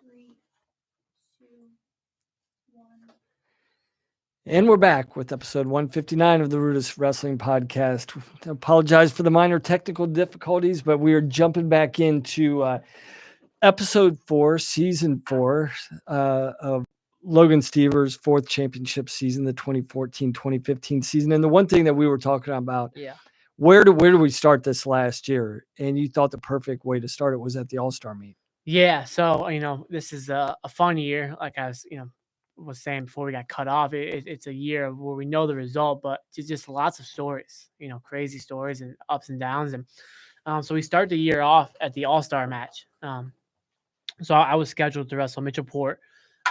3, 2, 1. And we're back with episode 159 of the RUDIS Wrestling Podcast. I apologize for the minor technical difficulties, but we are jumping back into episode 4, season 4 of Logan Stieber's 4th championship season, the 2014-2015 season. And the one thing that we were talking about, where do we start this last year? And you thought the perfect way to start it was at the AllStar meet. Yeah, so this is a fun year. Like I was saying before we got cut off, it's a year where we know the result, but just lots of stories, crazy stories and ups and downs. And so we start the year off at the AllStar Match. So I was scheduled to wrestle Mitchell Port,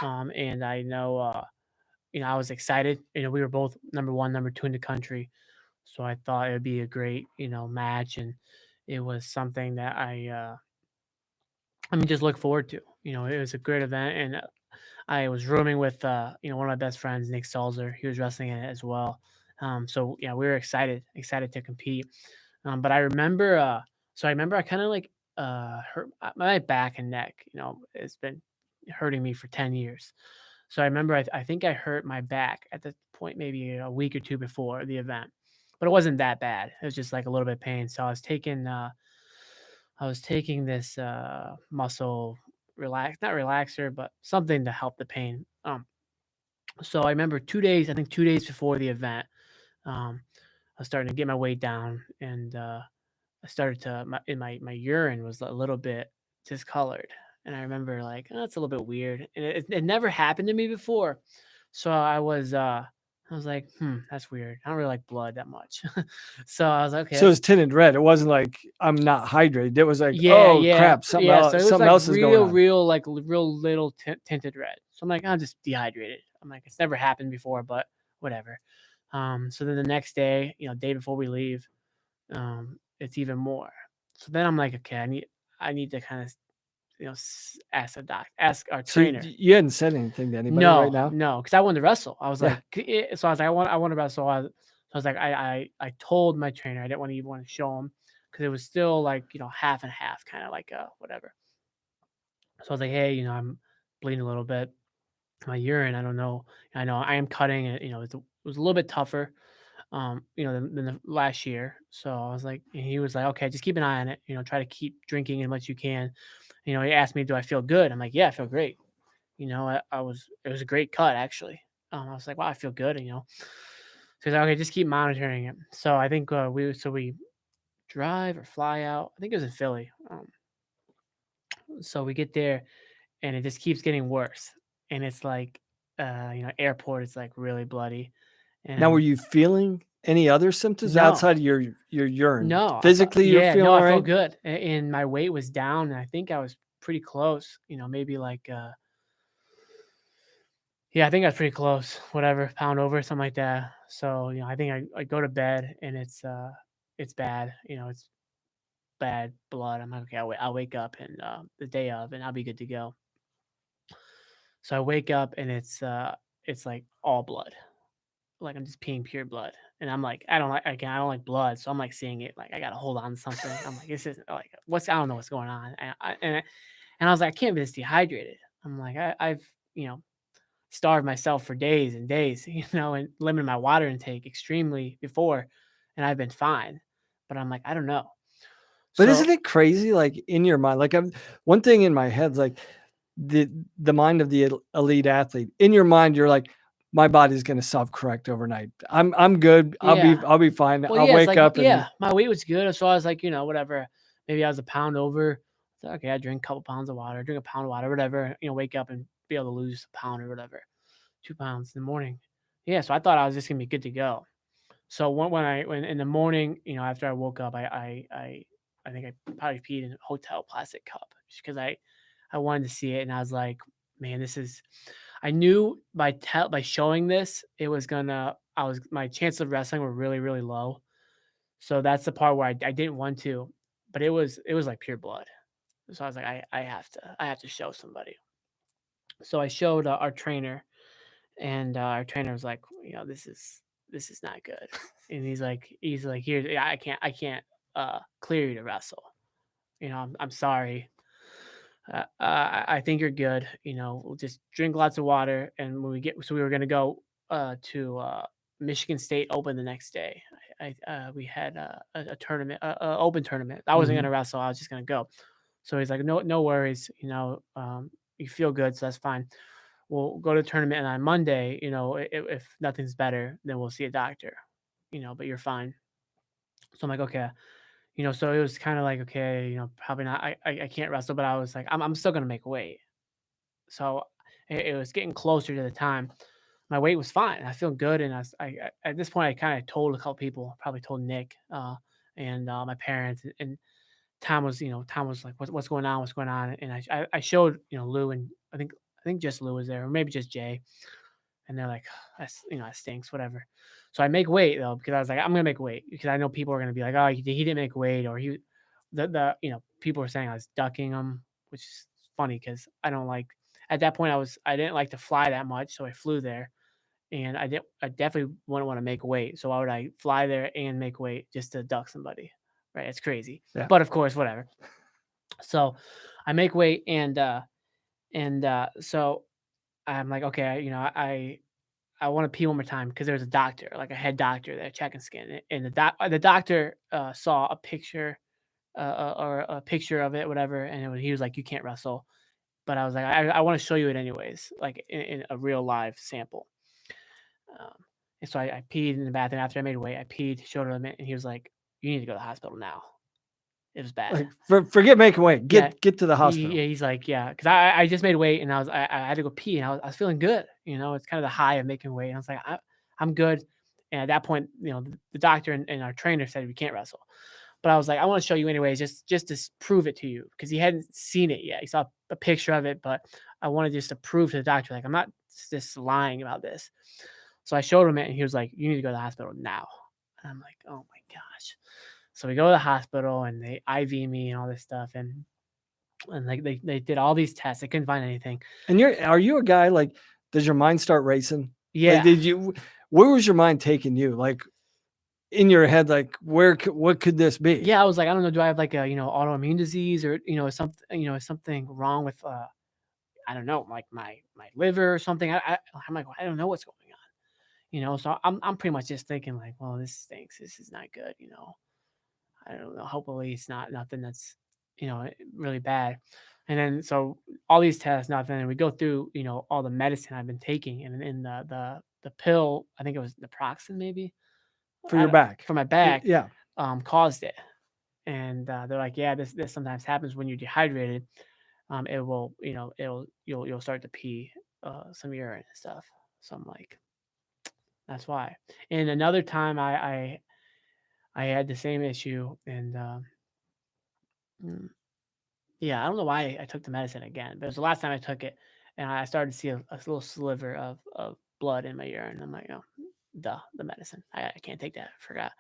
and I know, I was excited. We were both number 1, number 2 in the country, so I thought it would be a great, match, and it was something that I just look forward to. It was a great event, and I was rooming with one of my best friends, Nick Salzer. He was wrestling in it as well. So yeah, we were excited to compete. But I remember, I kind of hurt my back and neck. It's been hurting me for 10 years. So I remember, I think I hurt my back at the point maybe a week or 2 before the event, but it wasn't that bad. It was just like a little bit of pain. So I was taking this muscle not relaxer, but something to help the pain. So I remember 2 days before the event, I was starting to get my weight down, and I started to my urine was a little bit discolored, and I remember like, oh, that's a little bit weird, and it never happened to me before. So I was like, that's weird. I don't really like blood that much. So I was like, okay. So it was tinted red. It wasn't like I'm not hydrated. It was like, crap, something else, so it was something like else is going on. real little tinted red. So I'm like, I'm just dehydrated. I'm like, it's never happened before, but whatever. So then the next day, day before we leave, it's even more. So then I'm like, okay, I need to kind of, ask our trainer. So you hadn't said anything to anybody right now? No, because I wanted to wrestle. I was like, so I was like, I want to wrestle. I was like, I told my trainer I didn't even want to show him because it was still like, half and half, kind of like whatever. So I was like, hey, I'm bleeding a little bit. My urine, I don't know. I know I am cutting it. It was a little bit tougher, than the last year. So I was like, and he was like, okay, just keep an eye on it. Try to keep drinking as much as you can. He asked me, do I feel good? I'm like, yeah, I feel great. It was a great cut actually. I was like, wow, I feel good. So he's like, okay, just keep monitoring it. So I think we drive or fly out. I think it was in Philly. So we get there, and it just keeps getting worse. And it's like, airport is like really bloody. And now, were you feeling any other symptoms outside of your urine? No. Physically, you're feeling all right? I felt good. And my weight was down, and I think I was pretty close, maybe like, I think I was pretty close, whatever, pound over, something like that. So, I think I go to bed, and it's bad, it's bad blood. I'm like, okay, I'll wake up and the day of, and I'll be good to go. So I wake up, and it's like all blood. Like I'm just peeing pure blood, and I'm like, I don't like blood, so I'm like seeing it, like I gotta hold on to something. I'm like, this isn't like I don't know what's going on, and I was like, I can't be this dehydrated. I'm like, I've starved myself for days and days, and limited my water intake extremely before, and I've been fine, but I'm like, I don't know. But isn't it crazy? Like in your mind, like one thing in my head's like the mind of the elite athlete. In your mind, you're like, my body's going to self-correct overnight. I'm good. I'll be fine. Well, I'll wake up. And my weight was good. So I was like, whatever, maybe I was a pound over. So, okay, I drink a couple pounds of water, drink a pound of water, whatever, wake up and be able to lose a pound or whatever, 2 pounds in the morning. Yeah. So I thought I was just going to be good to go. So when in the morning, after I woke up, I think I probably peed in a hotel plastic cup just because I wanted to see it. And I was like, man, I knew by showing this, my chances of wrestling were really, really low. So that's the part where I didn't want to, but it was like pure blood. So I was like, I have to show somebody. So I showed our trainer, and our trainer was like, this is not good. And he's like, here, I can't clear you to wrestle. I'm sorry. I think you're good. We'll just drink lots of water. And so we were gonna go to Michigan State Open the next day. We had a tournament, open tournament. I wasn't Mhm. gonna wrestle. I was just gonna go. So he's like, no worries. You feel good, so that's fine. We'll go to the tournament, and on Monday, if nothing's better, then we'll see a doctor. But you're fine. So I'm like, okay. So it was kind of like, okay, probably not. I can't wrestle, but I was like, I'm still gonna make weight. So it was getting closer to the time. My weight was fine. I feel good, and at this point I kind of told a couple people, probably told Nick and my parents, and Tom was like, what's going on? What's going on? And I showed Lou, and I think just Lou was there, or maybe just Jay, and they're like, that stinks, whatever. So I make weight though, because I was like, I'm gonna make weight because I know people are gonna be like, oh, he didn't make weight, or the people were saying I was ducking him, which is funny because I don't like. At that point, I didn't like to fly that much, so I flew there, and I definitely wouldn't want to make weight. So why would I fly there and make weight just to duck somebody? Right? It's crazy. Yeah. But of course, whatever. So I make weight, and so I'm like, okay, I want to pee one more time because there's a doctor, like a head doctor there checking skin, and the doctor saw a picture or a picture of it, whatever, and he was like, "You can't wrestle," but I was like, "I want to show you it anyways, like in a real live sample." Um, and so I peed in the bathroom after I made weight. I peed, showed him it, and he was like, "You need to go to the hospital now. It was bad." Like, forget making weight. Yeah, Get to the hospital. he's like, "Yeah," because I just made weight, and I had to go pee, and I was feeling good. It's kind of the high of making weight, and I was like, I'm good. And at that point, the doctor and our trainer said we can't wrestle, but I was like, I want to show you anyways, just to prove it to you, because he hadn't seen it yet. He saw a picture of it, but I wanted just to prove to the doctor, like, I'm not just lying about this. So I showed him it, and he was like, "You need to go to the hospital now." And I'm like, "Oh my gosh." So we go to the hospital, and they IV me and all this stuff, and like they did all these tests. They couldn't find anything. And are you a guy, like, does your mind start racing? Yeah. Like, where was your mind taking you? Like, in your head, like, what could this be? Yeah, I was like, I don't know, do I have like a, autoimmune disease, or, is something wrong with I don't know, like my liver or something. I'm like, I don't know what's going on. So I'm pretty much just thinking like, well, this stinks. This is not good, I don't know. Hopefully it's not nothing that's, really bad. And then so all these tests, nothing. And we go through, all the medicine I've been taking, and in the pill, I think it was naproxen maybe For your back. for my back, Yeah. caused it. And they're like, yeah, this sometimes happens when you're dehydrated. It will, you'll start to pee some urine and stuff. So I'm like, that's why. And another time I had the same issue, and mm, yeah, I don't know why I took the medicine again, but it was the last time I took it, and I started to see a little sliver of blood in my urine. I'm like, oh, duh, the medicine. I can't take that. I forgot.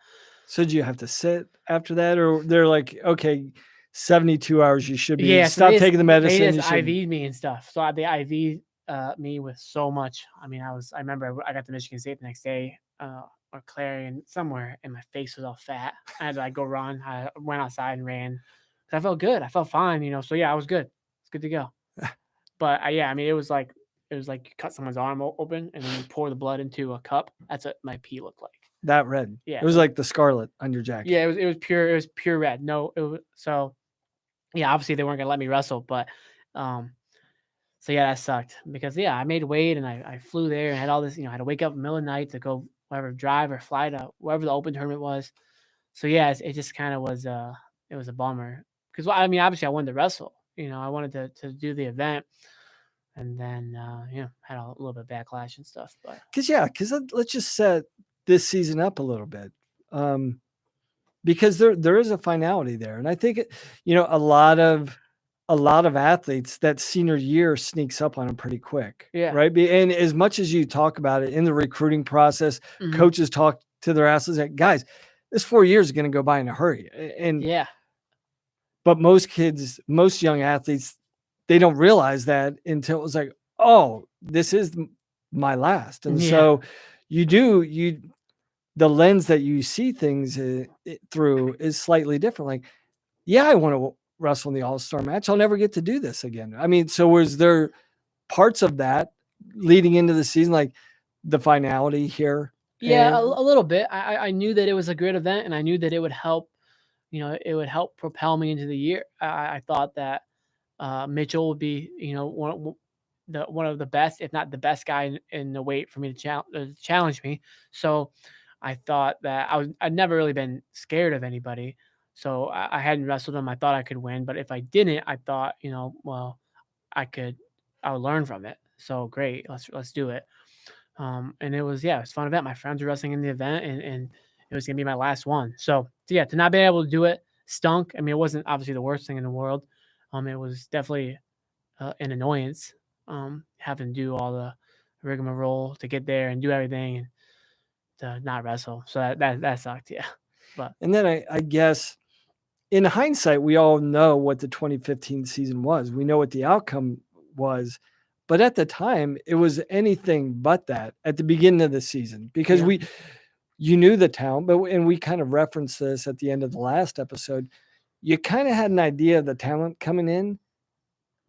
So did you have to sit after that, or they're like, okay, 72 hours you should be Yeah, so stop taking the medicine. they You just should. IV'd me and stuff. So they IV'd me with so much. I mean, I remember I got to Michigan State the next day, or Clarion somewhere, and my face was all fat. I had to like go run. I went outside and ran. 'Cause I felt good. I felt fine, So yeah, I was good. It's good to go. But yeah, I mean, it was like you cut someone's arm open, and then you pour the blood into a cup. That's what my pee looked like. That red. Yeah, It was like the scarlet on your jacket. yeah, it was pure red. No, so yeah, obviously they weren't gonna let me wrestle, but um, so yeah, that sucked because yeah, I made weight, and I flew there and had all this, I had to wake up in the middle of the night to go whatever, drive or fly to wherever the open tournament was. So yeah, it just kind of was it was a bummer because I mean obviously I wanted to wrestle, I wanted to do the event, and then had a little bit of backlash and stuff, but Because let's just set this season up a little bit. Because there is a finality there. And I think, a lot of athletes, that senior year sneaks up on them pretty quick. Yeah. Right. And as much as you talk about it in the recruiting process, Mhm. coaches talk to their athletes like, guys, this 4 years is going to go by in a hurry. And yeah, but most young athletes, they don't realize that until it was like, oh, this is my last. And Yeah. so the lens that you see things through is slightly different. Like, yeah, I want to wrestle in the All-Star match, I'll never get to do this again. I mean, so was there parts of that leading into the season, like the finality here? Yeah, And a little bit. I knew that it was a great event, and I knew that it would help. It would help propel me into the year. I thought that Mitchell would be, one of the best, if not the best guy in the weight for me to challenge me. So I thought that I'd never really been scared of anybody. So I hadn't wrestled him. I thought I could win, but if I didn't, I thought, well, I would learn from it. So great, let's do it. And it was a fun event. My friends were wrestling in the event, and it was gonna be my last one. So yeah, to not be able to do it stunk. I mean, it wasn't obviously the worst thing in the world. It was definitely an annoyance. Having to do all the rigmarole to get there and do everything and to not wrestle. So that sucked. Yeah, but and then I guess in hindsight, we all know what the 2015 season was. We know what the outcome was. But at the time, it was anything but that at the beginning of the season because you knew the talent, and we kind of referenced this at the end of the last episode. You kind of had an idea of the talent coming in,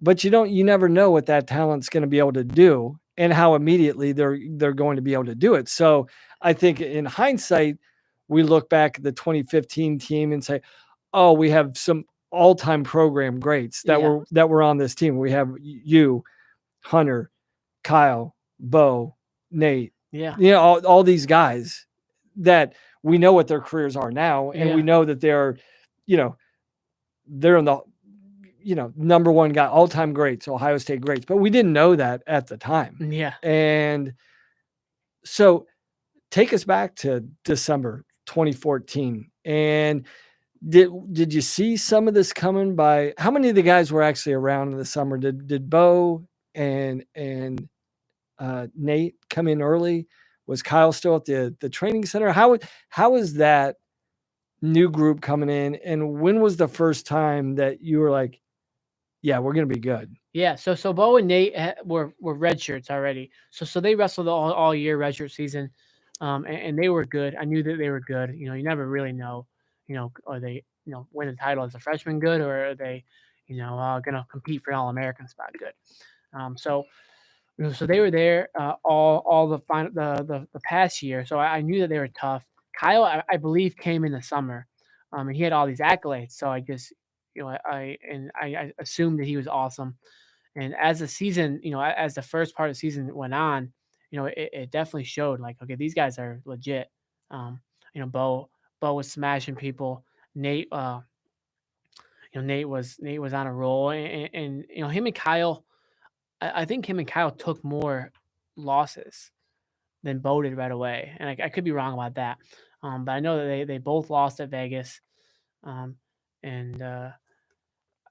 but you never know what that talent's going to be able to do and how immediately they're going to be able to do it. So I think in hindsight, we look back at the 2015 team and say, oh, we have some all-time program greats that were on this team. We have you, Hunter, Kyle, Bo, Nate, all these guys that we know what their careers are now. And we know that they're in the, number one guy, all-time greats, Ohio State greats, but we didn't know that at the time. Yeah. And so take us back to December 2014. And did you see some of this coming by how many of the guys were actually around in the summer? Did Bo and Nate come in early? Was Kyle still at the training center? How is that new group coming in? And when was the first time that you were like, yeah, we're going to be good? Yeah. So Bo and Nate were redshirts already. So they wrestled all year redshirt season. And they were good. I knew that they were good. You never really know, are they, win the title as a freshman good, or are they, going to compete for an All-American spot good? So they were there all the final the past year. So I knew that they were tough. Kyle, I believe, came in the summer, and he had all these accolades. So I just, I assumed that he was awesome. And as the season, as the first part of the season went on, it definitely showed like, okay, these guys are legit. Bo was smashing people. Nate, Nate was on a roll, and him and Kyle. I think him and Kyle took more losses than Bo did right away, and I could be wrong about that. But I know that they both lost at Vegas, and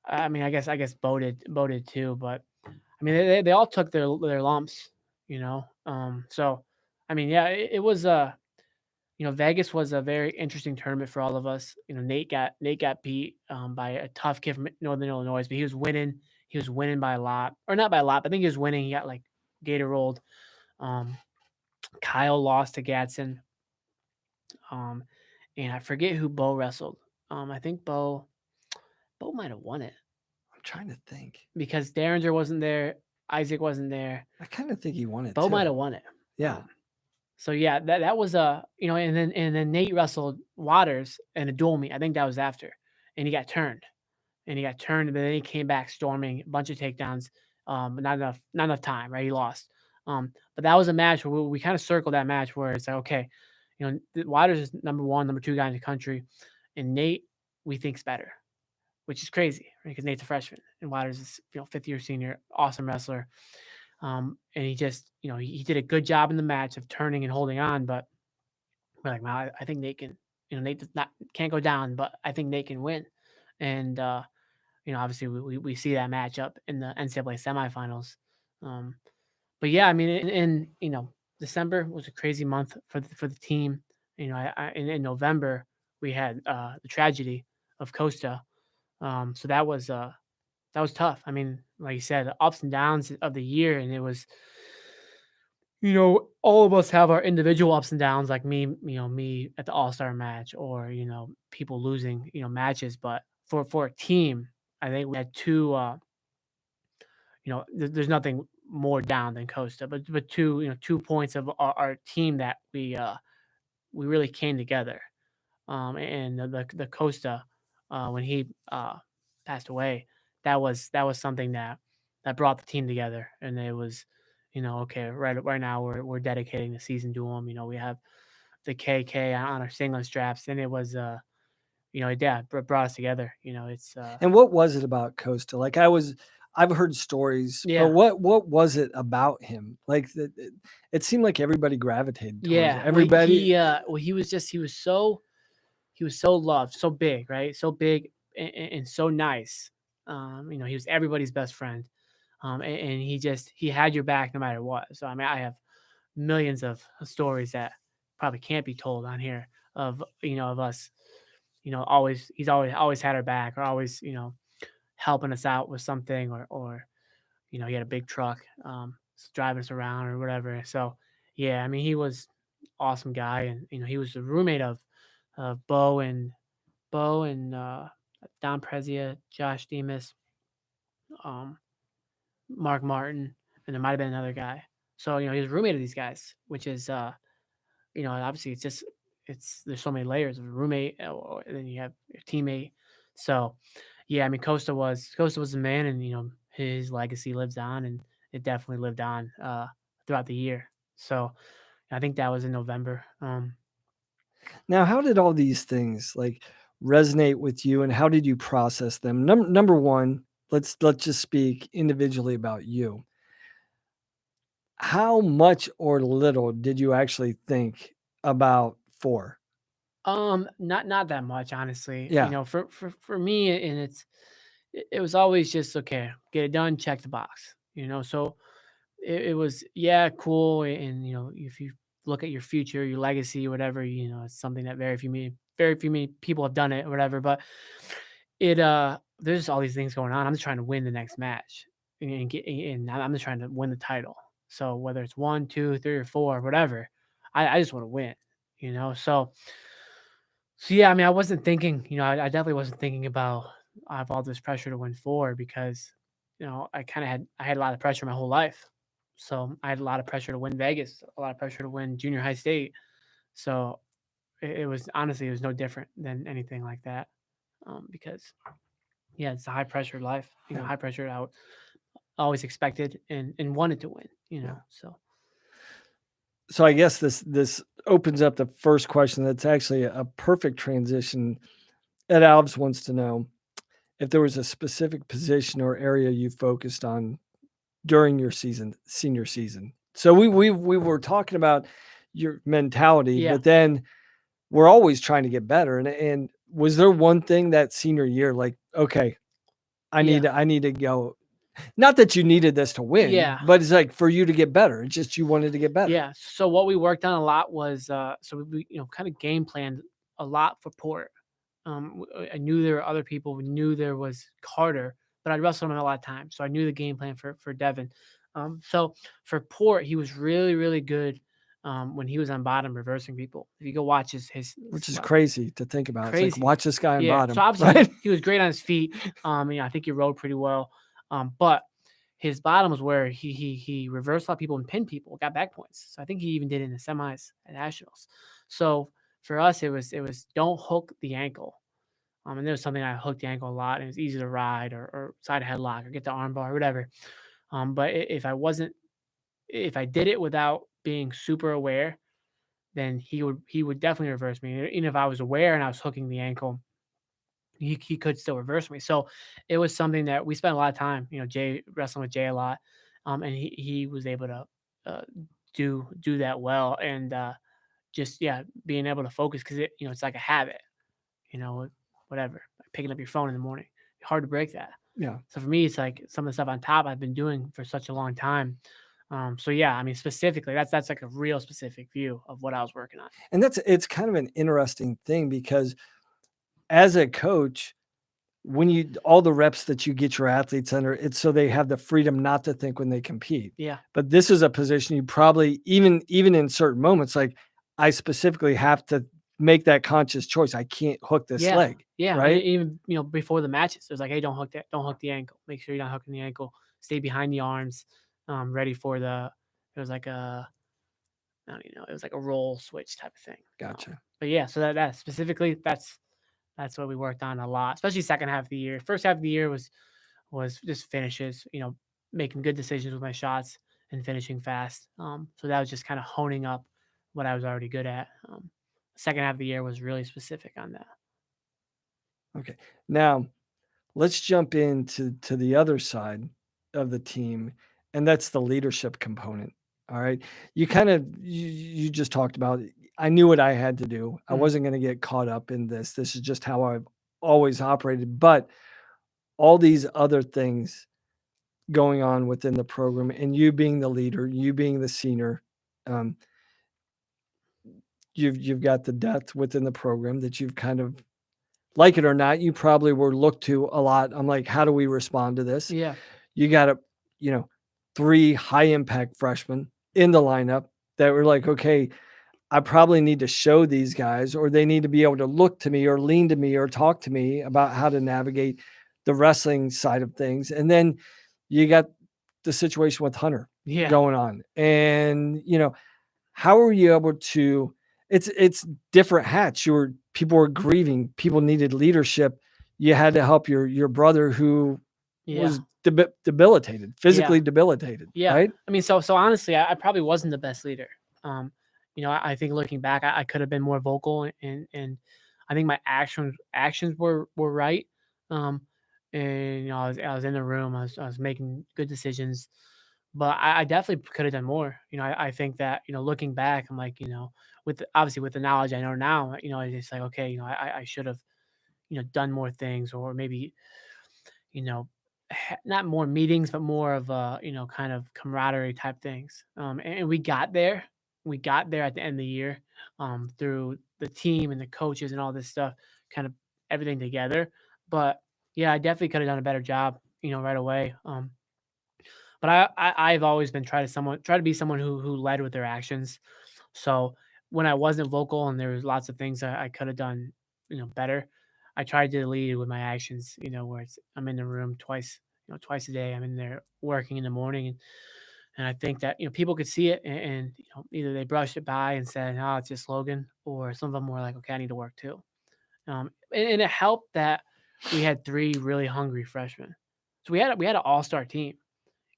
I mean, I guess Bo did too. But I mean, they all took their lumps, So I mean, yeah, it was Vegas was a very interesting tournament for all of us. Nate got beat by a tough kid from Northern Illinois, but he was winning. He was winning by a lot, or not by a lot, but I think he was winning. He got like gator rolled. Kyle lost to Gadsden. And I forget who Bo wrestled. I think Bo might have won it. I'm trying to think because Derringer wasn't there, Isaac wasn't there. I kind of think he won it. Bo might have won it. Yeah. So yeah, that was and then Nate wrestled Waters in a dual meet. I think that was after, and he got turned, but then he came back storming, a bunch of takedowns, but not enough time, right? He lost. But that was a match where we kind of circled that match where it's like, okay, Waters is number 1, number 2 guy in the country, and Nate we think's better, which is crazy, right? Because Nate's a freshman and Waters is 5th year senior, awesome wrestler. And he just, he did a good job in the match of turning and holding on, but we're like, wow, I think Nate can, Nate can't go down, but I think Nate can win. And, obviously we see that matchup in the NCAA semifinals. But yeah, I mean, in December was a crazy month for the team. In November we had the tragedy of Costa. So that was tough. I mean, like you said, the ups and downs of the year, and it was, all of us have our individual ups and downs, like me at the AllStar match, or people losing matches. But for a team, I think we had two. There's nothing more down than Costa, but two 2 points of our team that we really came together. And the Costa, when he passed away, that was something that brought the team together, and it was, okay, right now we're dedicating the season to him. We have the KK on our singlet straps, and it was it brought us together. It's And what was it about Costa? Like I've heard stories, Yeah. but what was it about him? Like it seemed like everybody gravitated towards it. yeah. Everybody. He was so loved, so big, right? So big and so nice. He was everybody's best friend. And he had your back no matter what. So I mean, I have millions of stories that probably can't be told on here of us, he's always had our back, or always, helping us out with something, or he had a big truck, driving us around or whatever. So yeah, I mean, he was awesome guy, and he was the roommate of Bo and Don Prezia, Josh Demas, um, Mark Martin, and there might have been another guy. So he was a roommate of these guys, which is obviously it's there's so many layers of a roommate, and then you have your teammate. So yeah, I mean, Costa was the man, and his legacy lives on, and it definitely lived on throughout the year. So I think that was in November. Now, how did all these things like resonate with you, and how did you process them? Number one, let's just speak individually about you. How much or little did you actually think about 4? Not that much, honestly. Yeah. For me, and it was always just, okay, get it done, check the box. So it was, yeah, cool, and if you look at your future, your legacy, whatever, it's something that very few many people have done it or whatever. But there's all these things going on. I'm just trying to win the next match, and I'm just trying to win the title. So whether it's 1, 2, 3, or 4, whatever, I just want to win. So yeah, I mean, I wasn't thinking, I definitely wasn't thinking about, I have all this pressure to win 4, because I had a lot of pressure my whole life. So I had a lot of pressure to win Vegas, a lot of pressure to win junior high state. So it was, honestly, it was no different than anything like that, because yeah, it's a high pressure life. Yeah. High pressure. I always expected and wanted to win. Yeah. So I guess this opens up the first question. That's actually a perfect transition. Ed Alves wants to know if there was a specific position or area you focused on during your senior season. So we were talking about your mentality, Yeah. but then we're always trying to get better. And was there one thing that senior year, like, okay, I need to go? Not that you needed this to win, Yeah. but it's like for you to get better. It's just you wanted to get better. Yeah. So what we worked on a lot was, so we kind of game planned a lot for Port. I knew there were other people. We knew there was Carter, but I wrestled him a lot of times, so I knew the game plan for Devin. So for Port, he was really, really good when he was on bottom reversing people. If you go watch his Which is crazy to think about. It's Crazy. like, watch this guy on yeah. bottom. So obviously right? he was great on his feet. I think he rode pretty well. But his bottom was where he reversed a lot of people and pinned people, got back points. So I think he even did it in the semis at nationals. So for us, it was don't hook the ankle. And there was something I hooked the ankle a lot, and it was easy to ride or side headlock or get the arm bar or whatever. But if I did it without being super aware, then he would definitely reverse me. Even if I was aware and I was hooking the ankle, he could still reverse me. So it was something that we spent a lot of time, Jay, wrestling with Jay a lot. And he was able to do that well, and just, yeah, being able to focus, because it's like a habit, whatever, like picking up your phone in the morning, hard to break that. Yeah. So for me, it's like some of the stuff on top I've been doing for such a long time. So yeah, I mean, specifically, that's like a real specific view of what I was working on. And it's kind of an interesting thing, because as a coach, when all the reps that you get your athletes under, it's so they have the freedom not to think when they compete. Yeah. But this is a position you probably, even in certain moments, like, I specifically have to make that conscious choice. I can't hook this Yeah. leg. Yeah. Right. Even, before the matches, it was like, hey, don't hook the ankle. Make sure you're not hooking the ankle. Stay behind the arms, ready for it was like I don't even know, it was like a roll switch type of thing. Gotcha. But yeah, so that specifically, that's what we worked on a lot, especially second half of the year. First half of the year was just finishes, making good decisions with my shots and finishing fast. So that was just kind of honing up what I was already good at. Second half of the year was really specific on that. Okay. Now let's jump into the other side of the team, and that's the leadership component. All right. You just talked about it. I knew what I had to do. I Mhm. wasn't going to get caught up in this. This is just how I've always operated. But all these other things going on within the program, and you being the leader, you being the senior, um, you've got the depth within the program that you've kind of, like it or not, you probably were looked to a lot. I'm like, how do we respond to this? Yeah. You got a, 3 high impact freshmen in the lineup that were like, okay, I probably need to show these guys, or they need to be able to look to me or lean to me or talk to me about how to navigate the wrestling side of things. And then you got the situation with Hunter Yeah. going on. And, how are you able to, it's different hats. People were grieving, people needed leadership. You had to help your brother who Yeah. was debilitated, physically debilitated. Yeah. Right. I mean, so honestly, I probably wasn't the best leader. I think looking back, I could have been more vocal, and I think my actions were right. And I was in the room, I was making good decisions, but I definitely could have done more. I think that, looking back, I'm like, obviously with the knowledge I know now, it's just like, okay, I should have, done more things, or maybe, not more meetings, but more of kind of camaraderie type things. And we got there. We got there at the end of the year, through the team and the coaches and all this stuff, kind of everything together. But yeah, I definitely could have done a better job, right away. But I've always been try to be someone who led with their actions. So when I wasn't vocal and there was lots of things I could have done, better, I tried to lead with my actions. Where I'm in the room twice a day. I'm in there working in the morning, and I think that people could see it, and either they brushed it by and said, "Oh, it's just Logan," or some of them were like, "Okay, I need to work too." And it helped that we had 3 really hungry freshmen. So we had an all-star team,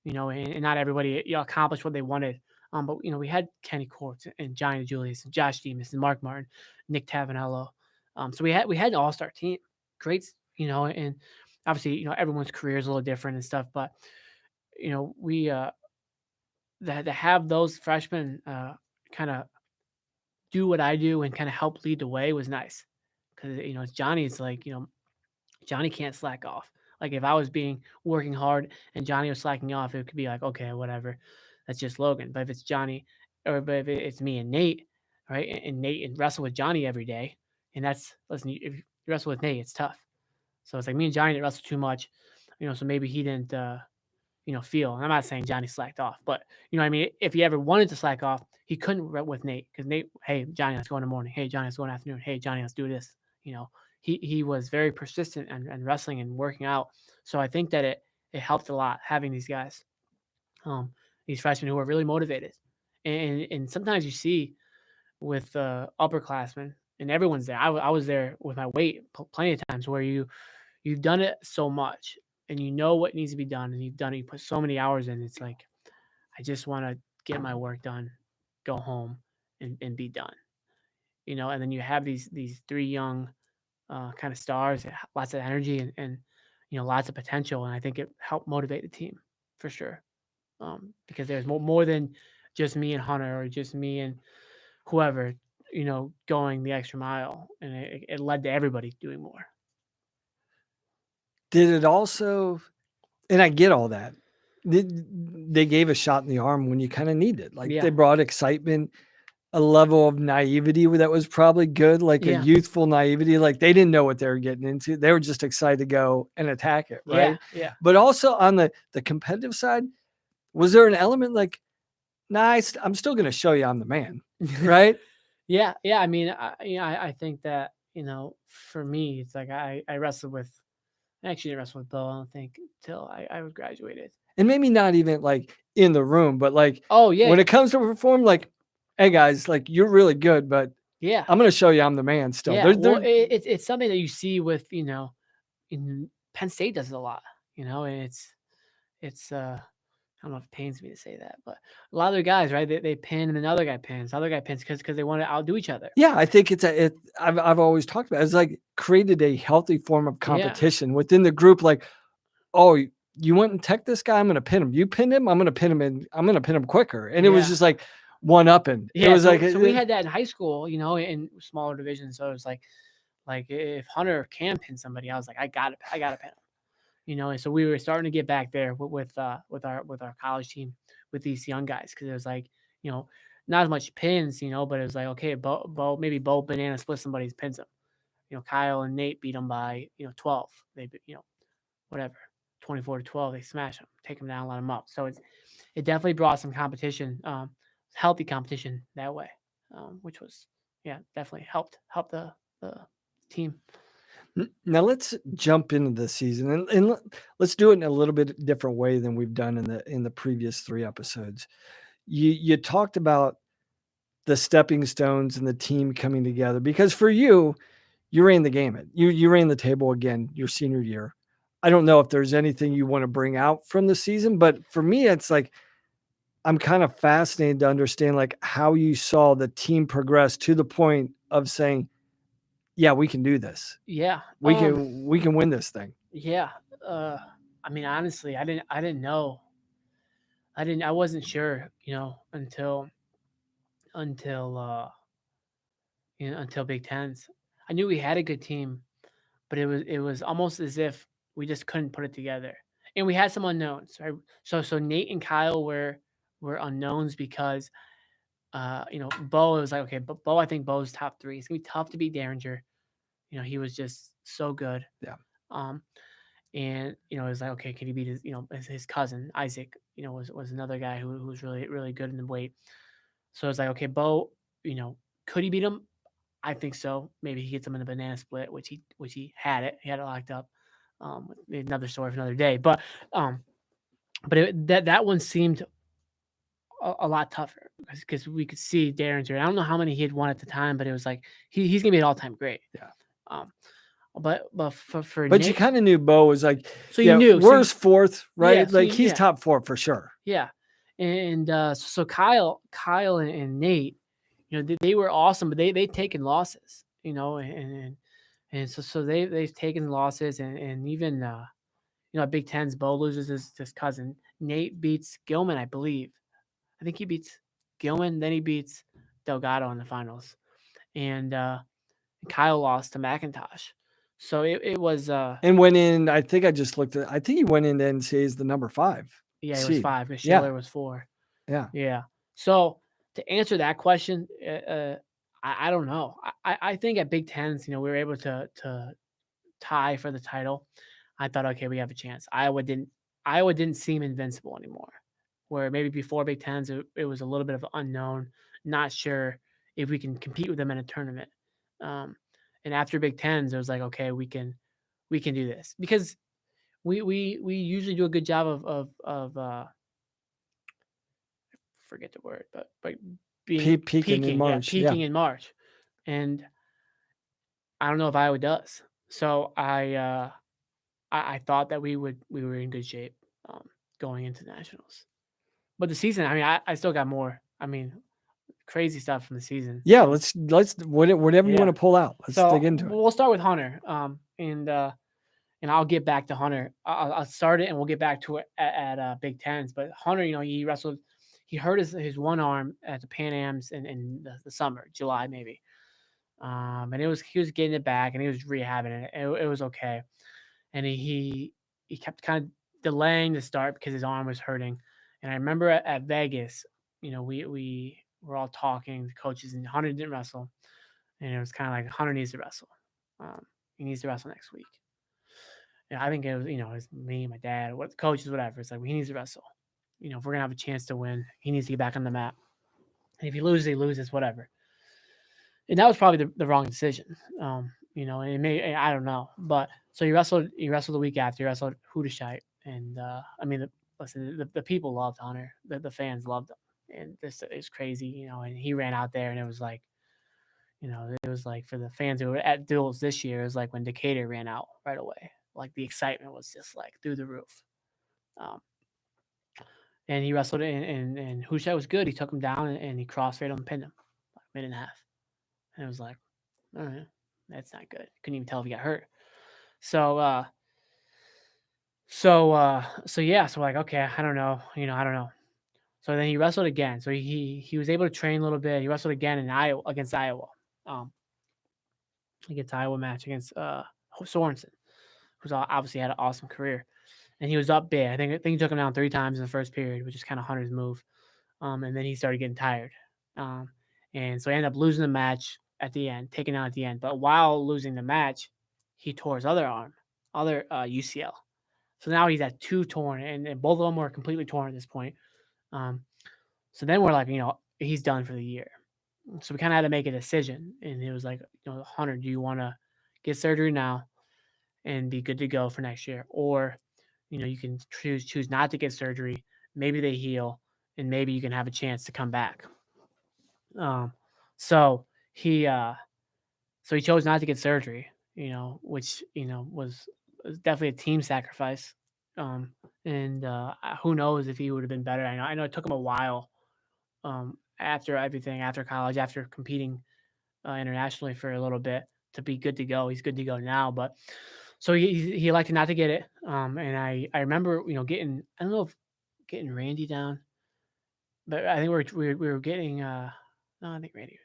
and not everybody accomplished what they wanted. But we had Kenny Courts and Johnny Julius and Josh Demas and Mark Martin, Nick Tavanello. So we had an all-star team. Great, and obviously, everyone's career is a little different and stuff, but we to have those freshmen kind of do what I do and kind of help lead the way was nice. Because it's Johnny's like, Johnny can't slack off. Like if I was working hard and Johnny was slacking off, it could be like, okay, whatever, that's just Logan. But if it's Johnny, or but if it's me and Nate, right, and Nate and wrestle with Johnny every day, and listen, if you wrestle with Nate, it's tough. So it's like me and Johnny didn't wrestle too much, so maybe he didn't, feel. And I'm not saying Johnny slacked off, but what I mean, if he ever wanted to slack off, he couldn't with Nate, because Nate, hey Johnny, let's go in the morning. Hey Johnny, let's go in the afternoon. Hey Johnny, let's do this. He was very persistent and wrestling and working out. So I think that it helped a lot having these guys, these freshmen who are really motivated. And sometimes you see with upperclassmen, and everyone's there. I was there with my weight plenty of times, where you've done it so much and you know what needs to be done, and you've done it. You put so many hours in. It's like, I just want to get my work done, go home, and be done. And then you have these 3 young kind of stars, lots of energy, and lots of potential, and I think it helped motivate the team for sure, because there's more than just me and Hunter, or just me and whoever, going the extra mile, and it led to everybody doing more. Did it also, and I get all that, they gave a shot in the arm when you kind of needed it. Like Yeah. they brought excitement, a level of naivety that was probably good, like a Yeah. youthful naivety. Like they didn't know what they were getting into. They were just excited to go and attack it, right? Yeah. But also on the competitive side, was there an element like, nice, I'm still going to show you I'm the man, right? Yeah, yeah. I mean, I think that for me, it's like I wrestled with. I actually didn't wrestle with Bo. I don't think till I was graduated. And maybe not even like in the room, but like Oh yeah, when it comes to perform, like, hey guys, like you're really good, but yeah, I'm gonna show you I'm the man still. yeah. Well, There it's something that you see with in Penn State does it a lot. And it's I don't know if it pains me to say that, but a lot of the guys, right? They pin and another guy pins, other guy pins because they want to outdo each other. Yeah, I think I've always talked about it. It's like created a healthy form of Yeah, competition within the group. Like, oh, you went and tech this guy, I'm gonna pin him. You pinned him, I'm gonna pin him, and I'm gonna pin him quicker. And it was yeah. just like one upping. It Yeah, was like so we had that in high school, in smaller divisions. So it was like if Hunter can pin somebody, I was like, I gotta pin him. And so we were starting to get back there with our college team with these young guys because it was like, you know, not as much pins, but it was like, okay, maybe Bo banana split somebody's pins them. Kyle and Nate beat them by 12. They whatever 24-12. They smash them, take them down, let them up. So it definitely brought some competition, healthy competition that way, which was definitely helped the team. Now let's jump into the season and let's do it in a little bit different way than we've done in the previous 3 episodes. You talked about the stepping stones and the team coming together because for you ran the gamut. You ran the table again your senior year. I don't know if there's anything you want to bring out from the season, but for me, it's like I'm kind of fascinated to understand like how you saw the team progress to the point of saying, "Yeah, we can do this. Yeah, We can win this thing." yeah. I mean, honestly, I didn't know. I wasn't sure, until until Big Tens. I knew we had a good team, but it was almost as if we just couldn't put it together. And we had some unknowns, right? So Nate and Kyle were unknowns because Bo was like, okay, but Bo, I think Bo's top 3. It's gonna be tough to beat Derringer. He was just so good. Yeah. Um, and it was like, okay, can he beat his cousin Isaac? Was another guy who was really really good in the weight. So it's like, okay, Bo, could he beat him? I think so. Maybe he gets him in a banana split, which he had it. He had it locked up. Another story for another day. But that one seemed a lot tougher because we could see Derringer. I don't know how many he had won at the time, but it was like he's gonna be an all time great. Yeah. But for But Nick, you kind of knew Bo was like, so you knew. Where's 4th, right? Yeah, so like you- he's yeah. top 4 for sure. Yeah, and so Kyle and Nate, they were awesome, but they'd taken losses, and so they've taken losses, and even at Big Tens, Bo loses his cousin. Nate beats Gilman, I believe. I think he beats Gilman, then he beats Delgado in the finals, and Kyle lost to McIntosh. So it was And went in, I think I just looked at I think he went into NCAA as the number 5. yeah, it was seed. 5. But Yeah. Schiller was 4. Yeah. Yeah. So to answer that question, I don't know. I think at Big Tens, we were able to tie for the title. I thought, okay, we have a chance. Iowa didn't seem invincible anymore. Where maybe before Big Tens, it was a little bit of unknown, not sure if we can compete with them in a tournament. And after Big Tens, it was like, okay, we can do this because we usually do a good job of forget the word, but being Peaking in March. peaking in March, and I don't know if Iowa does. So I thought that we were in good shape going into nationals, but the season, I mean, I still got more. I mean, crazy stuff from the season. Yeah, let's whatever you want to pull out. Let's So dig into it. we'll start with Hunter, and I'll get back to Hunter. I'll start it, and we'll get back to it at Big Tens. But Hunter, he wrestled. He hurt his one arm at the Pan Ams in the summer, July maybe. And he was getting it back, and he was rehabbing it. It was okay, and he kept kind of delaying the start because his arm was hurting. And I remember at Vegas, we were all talking, the coaches, and Hunter didn't wrestle, and it was kind of like Hunter needs to wrestle. He needs to wrestle next week. Yeah, I think it was, it was me, my dad, what the coaches, whatever. It's like he needs to wrestle. If we're gonna have a chance to win, he needs to get back on the mat. And if he loses, whatever. And that was probably the wrong decision. And it may, I don't know, but so he wrestled the week after. He wrestled Hudashite, and the people loved Hunter. The fans loved him, and this is crazy, And he ran out there, and it was like, for the fans who were at duels this year, it was like when Decatur ran out right away. Like the excitement was just like through the roof. And he wrestled and Hudashite was good. He took him down and he crossfaded him and pinned him like minute and a half. And it was like, all right, that's not good. Couldn't even tell if he got hurt. So yeah, so we're like, okay, I don't know. I don't know. So then he wrestled again. So he was able to train a little bit. He wrestled again in Iowa against Iowa. Against Iowa match against Sorensen, who's obviously had an awesome career. And he was up big. I think he took him down 3 times in the first period, which is kind of Hunter's move. And then he started getting tired. And so he ended up losing the match at the end, taken out at the end. But while losing the match, he tore his other arm, UCL. So now he's at 2 torn, and both of them were completely torn at this point. So then we're like, he's done for the year. So we kind of had to make a decision. And it was like, Hunter, do you want to get surgery now and be good to go for next year? Or, you can choose not to get surgery. Maybe they heal, and maybe you can have a chance to come back. So he chose not to get surgery, which was definitely a team sacrifice. And who knows if he would have been better. I know it took him a while after everything, after college, after competing internationally for a little bit to be good to go. He's good to go now, but so he elected not to get it. And I remember getting, I don't know if getting Randy down, but I think we were getting no, I think Randy.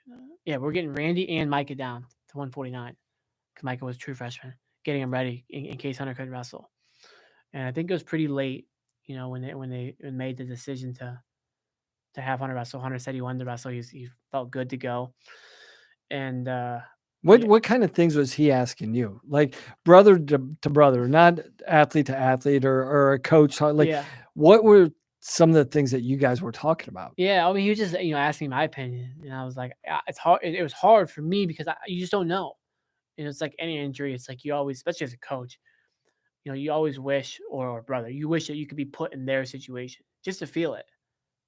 We're getting Randy and Micah down to 149 because Micah was a true freshman, getting him ready in case Hunter couldn't wrestle. And I think it was pretty late, when they made the decision to have Hunter wrestle. Hunter said he wanted to wrestle. He felt good to go. And what kind of things was he asking you? Like brother to brother, not athlete to athlete or a coach? What were some of the things that you guys were talking about? Yeah, I mean, he was just asking my opinion, and I was like, it's hard. It was hard for me because you just don't know. It's like any injury. It's like you always, especially as a coach, you always wish, or brother, you wish that you could be put in their situation just to feel it.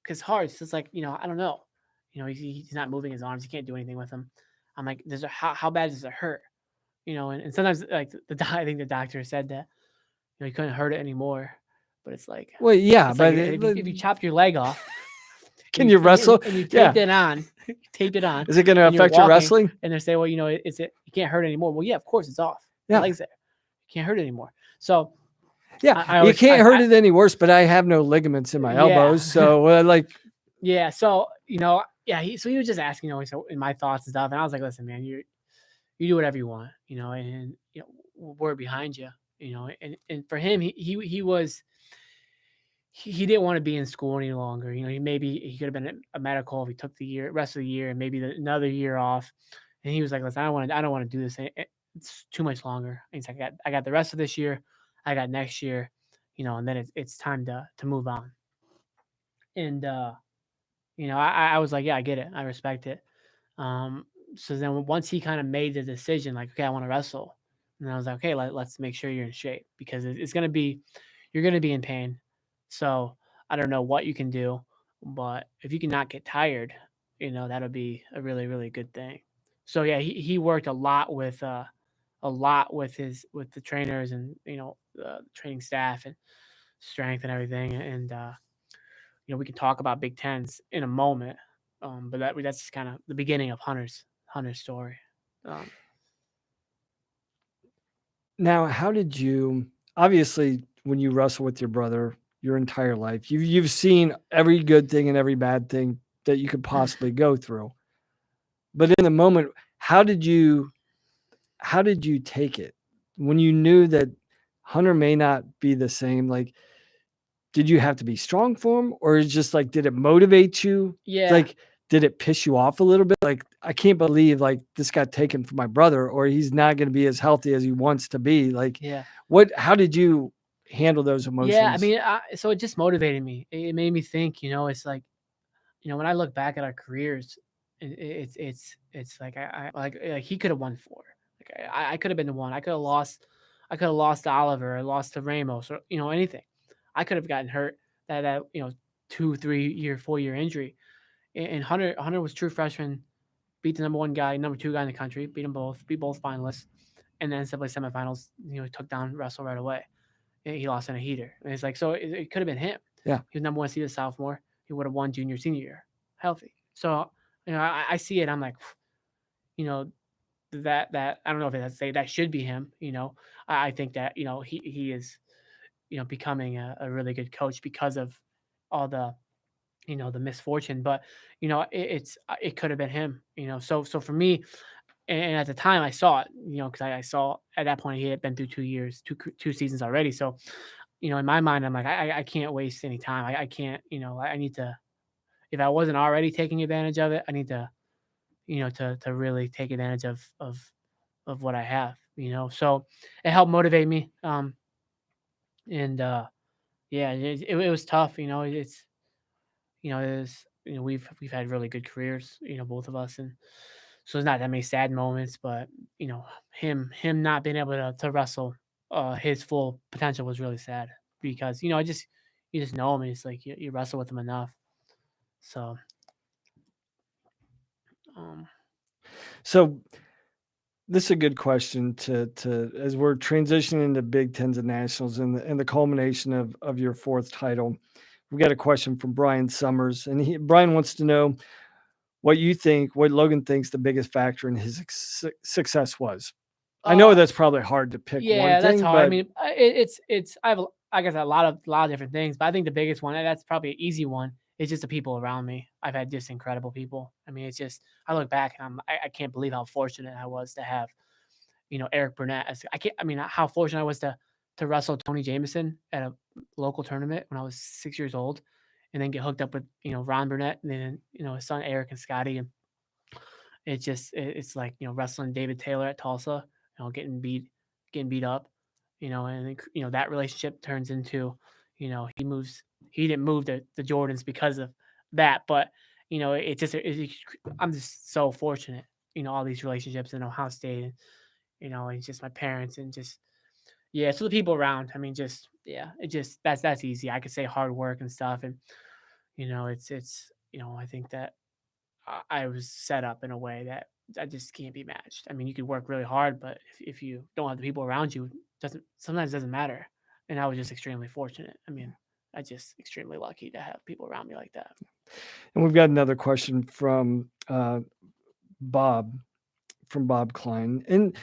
Because it's hard. It's just like I don't know. He's not moving his arms. He can't do anything with them. I'm like, how bad does it hurt? And sometimes like I think the doctor said that he couldn't hurt it anymore. But it's like, well, yeah, it's but like if you chop your leg off, can you wrestle? And you taped it on. Is it going to affect your wrestling? And they say, well, you can't hurt it anymore. Well, yeah, of course it's off. Yeah, the leg's there. You can't hurt it anymore. So yeah, you can't hurt it any worse. But I have no ligaments in my elbows, so yeah. So he was just asking, so in my thoughts and stuff, and I was like, listen, man, you do whatever you want, and we're behind you, and for him, he didn't want to be in school any longer. He could have been a medical if he took the rest of the year and maybe another year off. And he was like, listen, I don't want to do this. It's too much longer. He's like, I got the rest of this year. I got next year, and then it's time to move on. And, I was like, yeah, I get it. I respect it. So then once he kind of made the decision, like, okay, I want to wrestle. And I was like, okay, let's make sure you're in shape because you're going to be in pain. So I don't know what you can do, but if you can not get tired, that'll be a really, really good thing. So yeah, he worked a lot with the trainers and the training staff and strength and everything. And we can talk about Big Tens in a moment, but that's just kind of the beginning of Hunter's story. Now, how did you? Obviously, when you wrestle with your brother your entire life, you've seen every good thing and every bad thing that you could possibly go through. But in the moment, how did you take it when you knew that Hunter may not be the same? Like, did you have to be strong for him, or is just like, did it motivate you? Yeah. Like, did it piss you off a little bit? Like, I can't believe like this got taken from my brother, or he's not going to be as healthy as he wants to be. Like, yeah. How did you handle those emotions? Yeah, I mean, so it just motivated me. It made me think, it's like, when I look back at our careers And it's like I like he could have won 4. Like I could have been the one. I could have lost. I could have lost to Oliver or lost to Ramos or anything. I could have gotten hurt that 2, 3 year, 4 year injury. And Hunter was true freshman, beat the number 1 guy, number 2 guy in the country, beat them both, beat both finalists, and then NCAA semifinals. He took down Russell right away. And he lost in a heater. And it's like so it could have been him. Yeah, he was number 1 seed as sophomore. He would have won junior, senior year, healthy. So I see it. I'm like, that I don't know if that's say that should be him. I think that he is becoming a really good coach because of all the the misfortune. But it could have been him. So for me, and at the time I saw it, because I saw at that point he had been through 2 years, two seasons already. So in my mind, I'm like, I can't waste any time. I can't, I need to, if I wasn't already taking advantage of it, I need to, to really take advantage of what I have, So it helped motivate me. And yeah, it was tough. It's, it was, we've had really good careers, both of us, and so it's not that many sad moments, but him not being able to wrestle his full potential was really sad because you just know him and it's like you wrestle with him enough. So um So this is a good question to as we're transitioning into Big Tens and Nationals and the culmination of your 4th title. We've got a question from Brian Summers, and Brian wants to know what Logan thinks the biggest factor in his success was. I know that's probably hard to pick one yeah, that's thing, hard. I but mean, it's I guess a lot of different things, but I think the biggest one, and that's probably an easy one, is just the people around me. I've had just incredible people. I mean, it's just I look back and I can't believe how fortunate I was to have Eric Burnett. I mean, how fortunate I was to wrestle Tony Jameson at a local tournament when I was 6 years old, and then get hooked up with Ron Burnett and then his son Eric and Scotty, and it's like wrestling David Taylor at Tulsa, getting beat up, and then, that relationship turns into he didn't move the Jordans because of that, but I'm just so fortunate, all these relationships in Ohio State, and it's just my parents and just yeah, so the people around. I mean, just yeah, it just that's easy. I could say hard work and stuff, and it's I think that I was set up in a way that I just can't be matched. I mean, you could work really hard, but if you don't have the people around you, sometimes it doesn't matter. And I was just extremely fortunate. I mean, I just extremely lucky to have people around me like that. And we've got another question from Bob Klein, and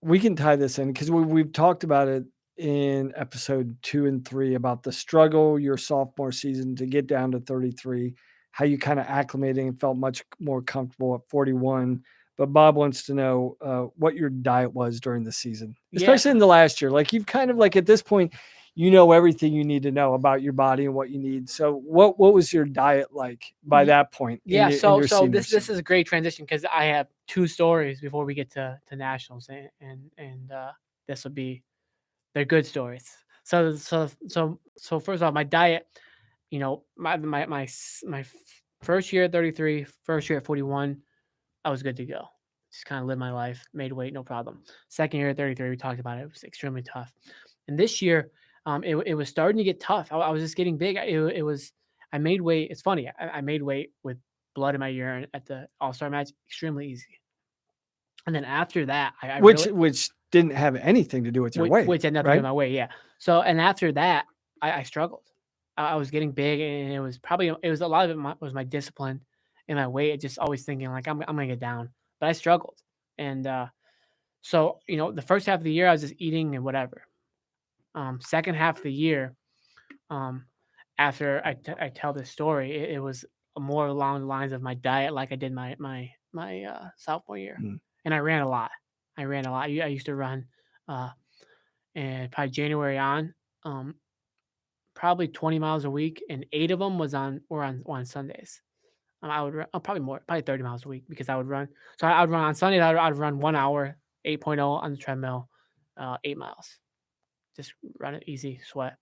we can tie this in because we've talked about it in episode 2 and 3 about the struggle your sophomore season to get down to 33, how you kind of acclimating and felt much more comfortable at 41. But Bob wants to know what your diet was during the season, especially in the last year. Like you've kind of like at this point, everything you need to know about your body and what you need. So what was your diet like by that point? Yeah. So this is a great transition because I have 2 stories before we get to nationals, and this will be they're good stories. So first off, my diet, my first year at 33, first year at 41, I was good to go. Just kind of lived my life, made weight, no problem. Second year at 33, we talked about it. It was extremely tough. And this year, it was starting to get tough. I was just getting big. I made weight. It's funny. I made weight with blood in my urine at the AllStar Match. Extremely easy. And then after that, which didn't have anything to do with your weight. Which had nothing to do with my weight, yeah. So, and after that, I struggled. I was getting big, and it was a lot of it was my discipline and my weight. Just always thinking like I'm gonna get down, but I struggled. And so the first half of the year I was just eating and whatever. Second half of the year, after I tell this story, it was more along the lines of my diet, like I did my sophomore year, and I ran a lot. I used to run, and probably January on, probably 20 miles a week, and 8 of them were on Sundays. I would run probably 30 miles a week because I would run. So I would run on Sundays. I'd run 1 hour, 8.0 on the treadmill, 8 miles. Just run it easy, sweat.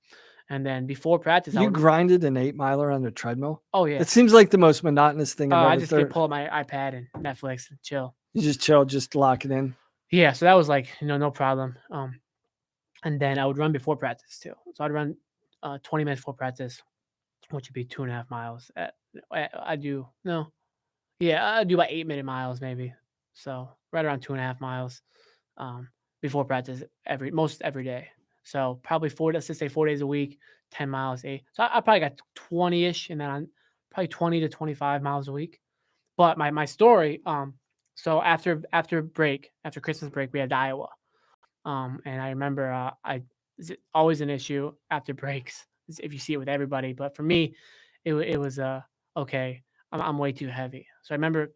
And then before practice, I You would, grinded an 8-miler on the treadmill? oh yeah, It seems like the most monotonous thing I've I ever just heard. pull up my iPad and Netflix and chill. You just chill, just lock it in. Yeah, so that was like, no problem. And then I would run before practice too. So I'd run 20 minutes before practice, which would be 2.5 miles. I do no, yeah, I do about 8-minute miles maybe. So right around 2.5 miles um, before practice most every day. So probably let's just say 4 days a week, 10 miles, eight. So I probably got 20-ish, and then I'm probably 20 to 25 miles a week. But my story, so after Christmas break, we had Iowa. And I remember it's always an issue after breaks if you see it with everybody. But for me, it was okay. I'm way too heavy. So I remember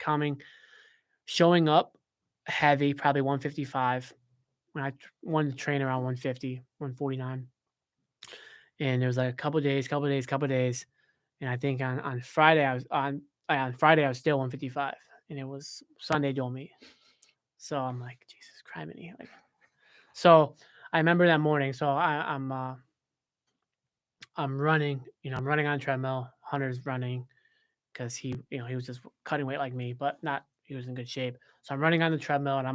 showing up heavy, probably 155 when I wanted to train around 150, 149. And it was like a couple days. And I think on Friday on Friday I was still 155, and it was Sunday dual meet. So I'm like, Jesus criminy. Like, so I remember that morning. So I'm running, I'm running on treadmill. Hunter's running because he was just cutting weight like me, but he was in good shape. So I'm running on the treadmill, and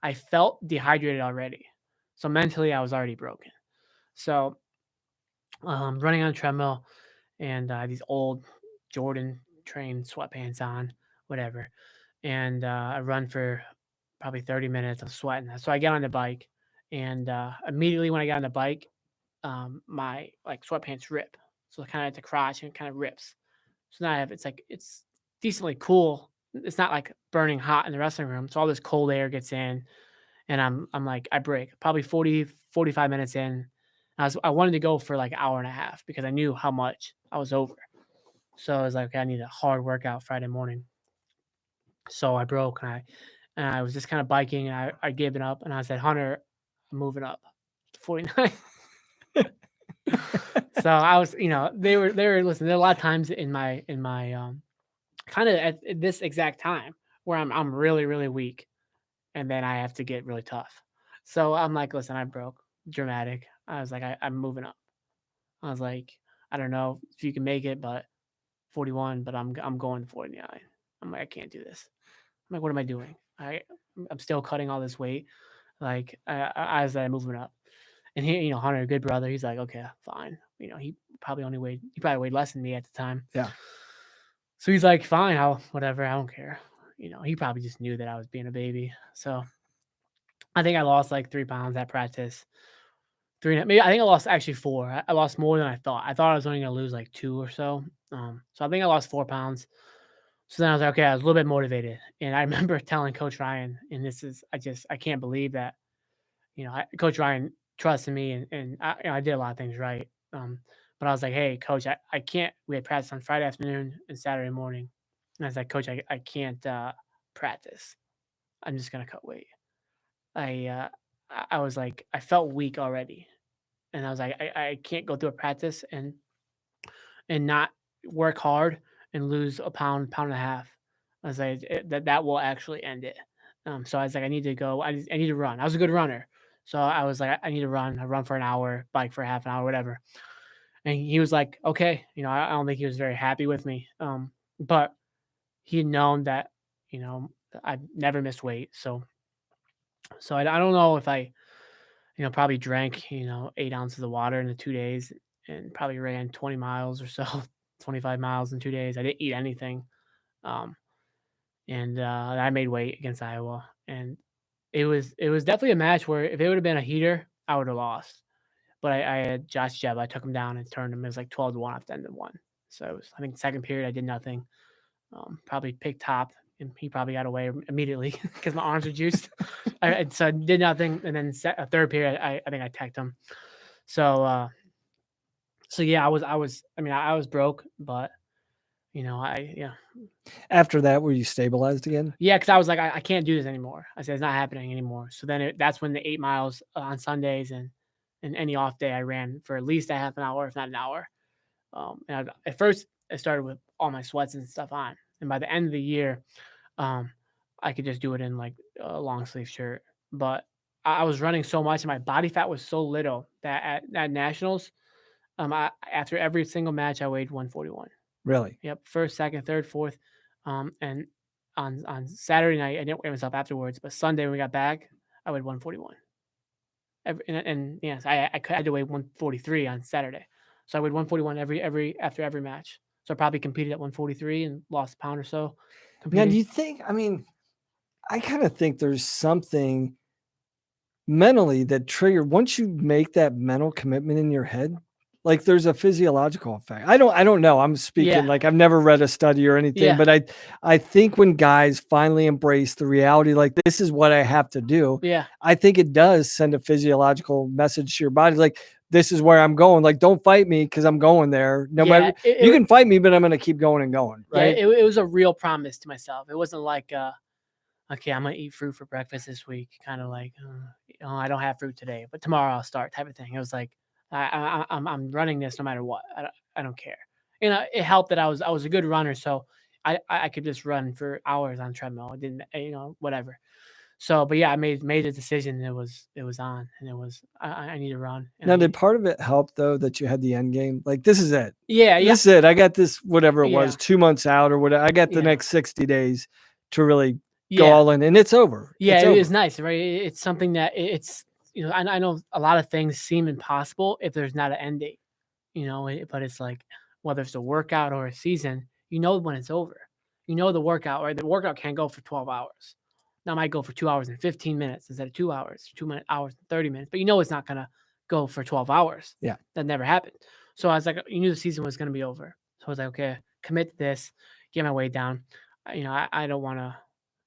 I felt dehydrated already. So mentally I was already broken. So running on the treadmill, and these old Jordan train sweatpants on, whatever. And I run for probably 30 minutes. I'm sweating. So I get on the bike, and immediately when I got on the bike, my like sweatpants rip. So kind of at the crotch, and it kind of rips. So now it's decently cool. It's not like burning hot in the wrestling room. So all this cold air gets in, and I'm like, I break probably 45 minutes in. I wanted to go for like an hour and a half because I knew how much I was over. So I was like, okay, I need a hard workout Friday morning. So I broke, and I was just kind of biking, and I gave it up, and I said, Hunter, I'm moving up to 49. So I was, they were listen, there are a lot of times in my kind of at this exact time where I'm really, really weak, and then I have to get really tough. So I'm like, listen, I broke. Dramatic. I was like, I'm moving up. I was like, I don't know if you can make it, but 41, but I'm going to 49. I'm like, I can't do this. I'm like, what am I doing? I'm still cutting all this weight. Like I was moving up. And Hunter, a good brother, he's like, okay, fine. He probably weighed less than me at the time. Yeah. So he's like, fine, whatever, I don't care. He probably just knew that I was being a baby. So I think I lost like 3 pounds at practice. Maybe I think I lost actually 4. I lost more than I thought. I thought I was only gonna lose like 2 or so. So I think I lost 4 pounds. So then I was like, okay, I was a little bit motivated. And I remember telling Coach Ryan, and I can't believe that, Coach Ryan trusted me, and I did a lot of things right. But I was like, hey, Coach, I can't. We had practice on Friday afternoon and Saturday morning. And I was like, Coach, I can't practice. I'm just gonna cut weight. I was like, I felt weak already, and I was like, I can't go through a practice and not work hard and lose a pound, pound and a half. I was like, that will actually end it. So I was like, I need to go. I need to run. I was a good runner, so I was like, I need to run. I run for an hour, bike for half an hour, whatever. And he was like, okay. I don't think he was very happy with me. But he had known that, I've never missed weight. So I don't know if I, probably drank, 8 ounces of water in the 2 days, and probably ran 20 miles or so, 25 miles in 2 days. I didn't eat anything. Um, and I made weight against Iowa. And it was definitely a match where if it would have been a heater, I would have lost. But I had Josh Jebb. I took him down and turned him. It was like 12-1 after the end of 1. So it was, I think, second period, I did nothing. Probably picked top, and he probably got away immediately because my arms were juiced. So I did nothing, and then third period, I think I teched him. So yeah, I was broke, but yeah. After that, were you stabilized again? Yeah, because I was like, I can't do this anymore. I said, it's not happening anymore. So then that's when the 8 miles on Sundays and any off day I ran for at least a half an hour, if not an hour. And at first, I started with all my sweats and stuff on. And by the end of the year, I could just do it in like a long sleeve shirt. But I was running so much and my body fat was so little that at nationals, After every single match, I weighed 141. Really? Yep, first, second, third, fourth, and on Saturday night, I didn't weigh myself afterwards, but Sunday when we got back, I weighed 141. And yes, I had to weigh 143 on Saturday, so I weighed 141 after every match. So I probably competed at 143 and lost a pound or so. Now, Competing. do you think? I mean, I kind of think there's something mentally that trigger once you make that mental commitment in your head. Like there's a physiological effect. I don't know. I'm speaking Yeah. like I've never read a study or anything, Yeah. but I think when guys finally embrace the reality, like this is what I have to do. Yeah. I think it does send a physiological message to your body, like this is where I'm going. Like don't fight me because I'm going there. No matter you can fight me, but I'm going to keep going and going. Right? Yeah, it was a real promise to myself. It wasn't like okay, I'm gonna eat fruit for breakfast this week. Kind of like, I don't have fruit today, but tomorrow I'll start type of thing. It was like, I'm running this no matter what. I don't care. It helped that I was a good runner, so I could just run for hours on treadmill. It didn't, whatever. So, but yeah, I made a decision. And it was on, and it was I need to run. Now, did part of it help though that you had the end game? Like this is it. Yeah, This is it. I got this, whatever it was, Yeah. 2 months out or whatever. I got the Yeah. next 60 days to really go all in, and it's over. Yeah, it's it over. is nice, right? It's something that it's I know a lot of things seem impossible if there's not an end date, but it's like whether it's a workout or a season, when it's over. The workout, right? The workout can't go for 12 hours. Now it might go for 2 hours and 15 minutes instead of 2 hours, 2 hours and 30 minutes, but it's not gonna go for 12 hours. Yeah. That never happened. So I was like, you knew the season was gonna be over. So I was like, okay, commit to this, get my weight down. I don't wanna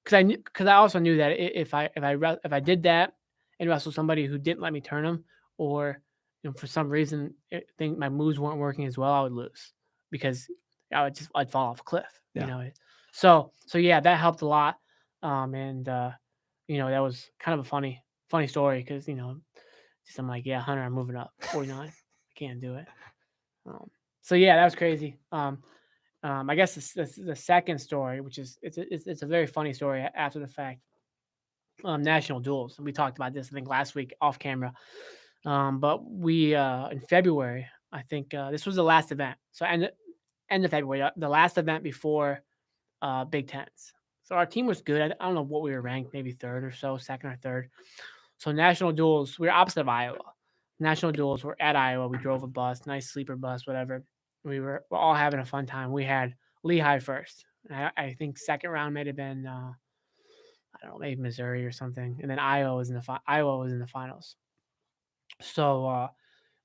because I also knew that if I did that and wrestled somebody who didn't let me turn them, or for some reason think my moves weren't working as well, I would lose because I'd fall off a cliff. Yeah. So yeah, that helped a lot. And that was kind of a funny story because just I'm like, yeah, Hunter, I'm moving up 49. I can't do it. So yeah, that was crazy. I guess the second story, which is it's a very funny story after the fact. National duels. We talked about this, I think, last week off camera. But we in February, I think this was the last event. So end of February, the last event before Big Tens. So our team was good. I don't know what we were ranked, maybe third or so, second or third. So national duels, we were opposite of Iowa. National duels were at Iowa. We drove a bus, nice sleeper bus, whatever. We're all having a fun time. We had Lehigh first. I think second round might have been I don't know, maybe Missouri or something, and then Iowa was in the finals. So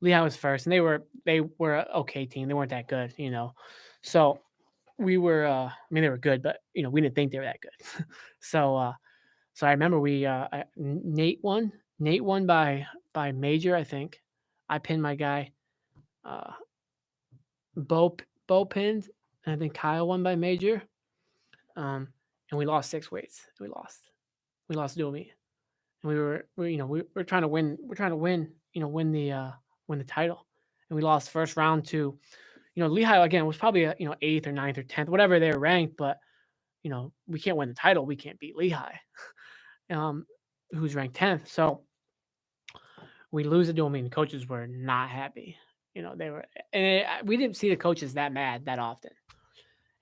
Lehigh was first, and they were an okay team. They weren't that good, So we were, they were good, but we didn't think they were that good. So I remember Nate won. Nate won by major, I think. I pinned my guy. Bo pinned, and I think Kyle won by major. And we lost 6 weights. We lost dual meet. And we're trying to win. We're trying to win. Win the title. And we lost first round to, Lehigh again was probably 8th or 9th or 10th, whatever they were ranked. But we can't win the title. We can't beat Lehigh, who's ranked 10th. So we lose the dual meet. The coaches were not happy. They were, and we didn't see the coaches that mad that often,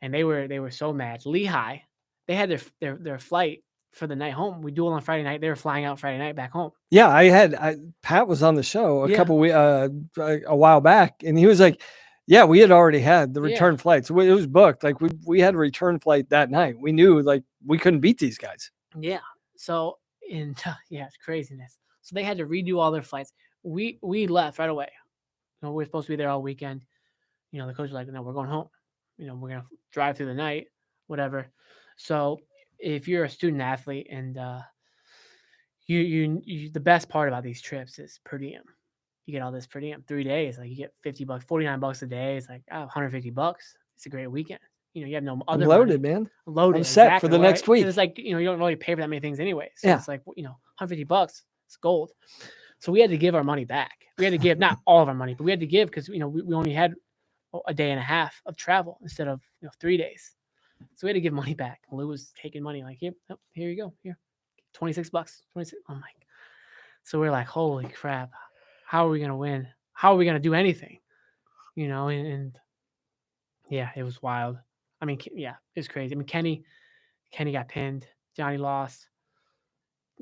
and they were so mad. Lehigh, they had their flight for the night home. We dueled on Friday night. They were flying out Friday night back home. Yeah, Pat was on the show a while back, and he was like, "Yeah, we had already had the return flight, so it was booked. Like we had a return flight that night. We knew like we couldn't beat these guys." Yeah. So it's craziness. So they had to redo all their flights. We left right away. We were supposed to be there all weekend. The coach was like, "No, we're going home. We're gonna drive through the night, whatever." So if you're a student athlete and you the best part about these trips is per diem. You get all this per diem 3 days. Like you get $50, $49 a day. It's like $150. It's a great weekend. You have no other loaded, money. man. Loaded. I'm set for the next week. It's like you don't really pay for that many things anyway. So Yeah. it's like $150. It's gold. So we had to give our money back. We had to give not all of our money, but we had to give because we only had a day and a half of travel instead of 3 days. So we had to give money back. Lou was taking money like, here you go. Here, $26. 26. Oh my. So we're like, holy crap. How are we going to win? How are we going to do anything? and yeah, it was wild. I mean, yeah, it was crazy. I mean, Kenny got pinned. Johnny lost.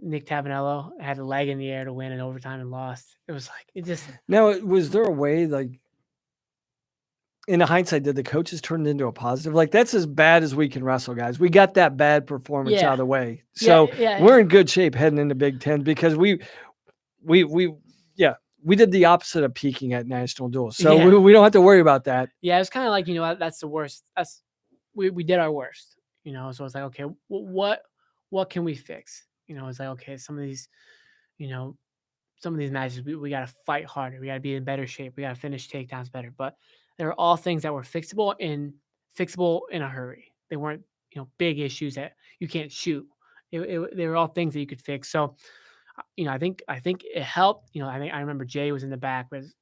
Nick Tavanello had a leg in the air to win in overtime and lost. It was like it just Now, was there a way, like, in hindsight, did the coaches turn it into a positive? Like, that's as bad as we can wrestle, guys. We got that bad performance out yeah of the way, yeah so yeah we're in good shape heading into Big Ten because we did the opposite of peaking at national duels, so yeah we don't have to worry about that. yeah. It's kind of like that's the worst. We did our worst. So it's like okay, what can we fix? It's like okay, some of these you know some of these matches we got to fight harder. We got to be in better shape. We got to finish takedowns better. But they were all things that were fixable in a hurry. They weren't big issues that you can't shoot. They were all things that you could fix. So I think it helped. I remember Jay was in the back with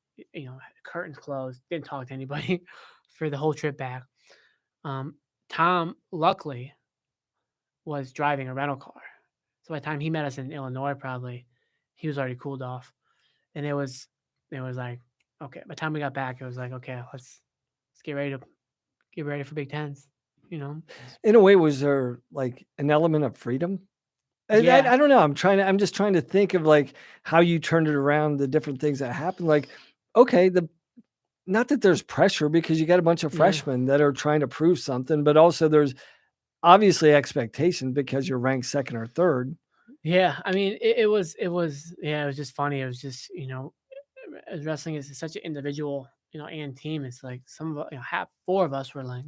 curtains closed, didn't talk to anybody for the whole trip back. Tom luckily was driving a rental car, so by the time he met us in Illinois, probably he was already cooled off. And it was like, okay, by the time we got back, it was like, okay, let's get ready for Big Tens, you know? In a way, was there, like, an element of freedom? Yeah. I don't know. I'm just trying to think of, like, how you turned it around, the different things that happened. Like, okay, not that there's pressure because you got a bunch of Yeah. freshmen that are trying to prove something, but also there's obviously expectation because you're ranked second or third. Yeah. I mean, it was yeah, it was just funny. It was just, as wrestling is such an individual, and team. It's like some of half four of us were like,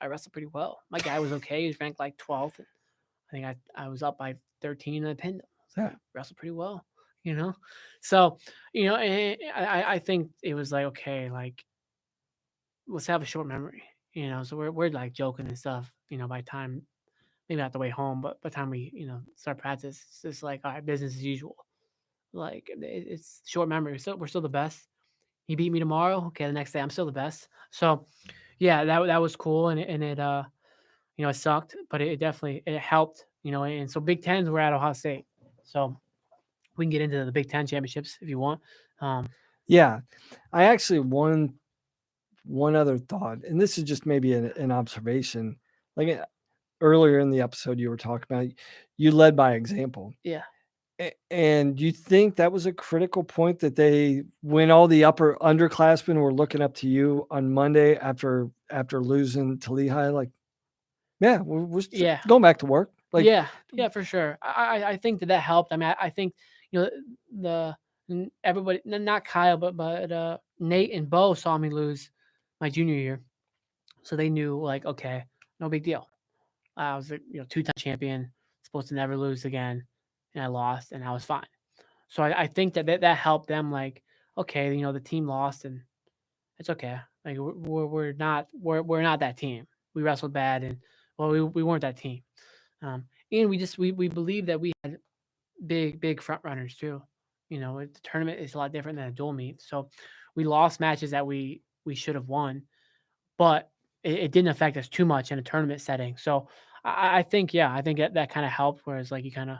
I wrestled pretty well. My guy was okay. He was ranked like 12th. I think I was up by 13 and I pinned him. I was like, Yeah. I wrestled pretty well, So, and I think it was like, okay, like let's have a short memory, So we're like joking and stuff, by the time maybe not the way home, but by the time we, start practice, it's just like all right, business as usual. Like it's short memory. So we're still the best. He beat me tomorrow. Okay, the next day I'm still the best. So yeah, that was cool, and it it sucked, but it definitely it helped, And so Big Tens we're at Ohio State, so we can get into the Big Ten championships if you want. Yeah. I actually one other thought, and this is just maybe an observation. Like, earlier in the episode, you were talking about you led by example. Yeah. And you think that was a critical point that when all the underclassmen were looking up to you on Monday after losing to Lehigh, like, yeah, we're Yeah. going back to work. Like, yeah, for sure. I think that helped. I mean, I think everybody, not Kyle, but Nate and Bo saw me lose my junior year, so they knew like, okay, no big deal. I was a two-time champion, supposed to never lose again, and I lost, and I was fine. So I think that helped them. Like, okay, the team lost, and it's okay. Like we're not that team. We wrestled bad, and well, we weren't that team. And we believe that we had big front runners too. The tournament is a lot different than a dual meet, so we lost matches that we should have won, but it didn't affect us too much in a tournament setting. So I think that kind of helped. Whereas like you kind of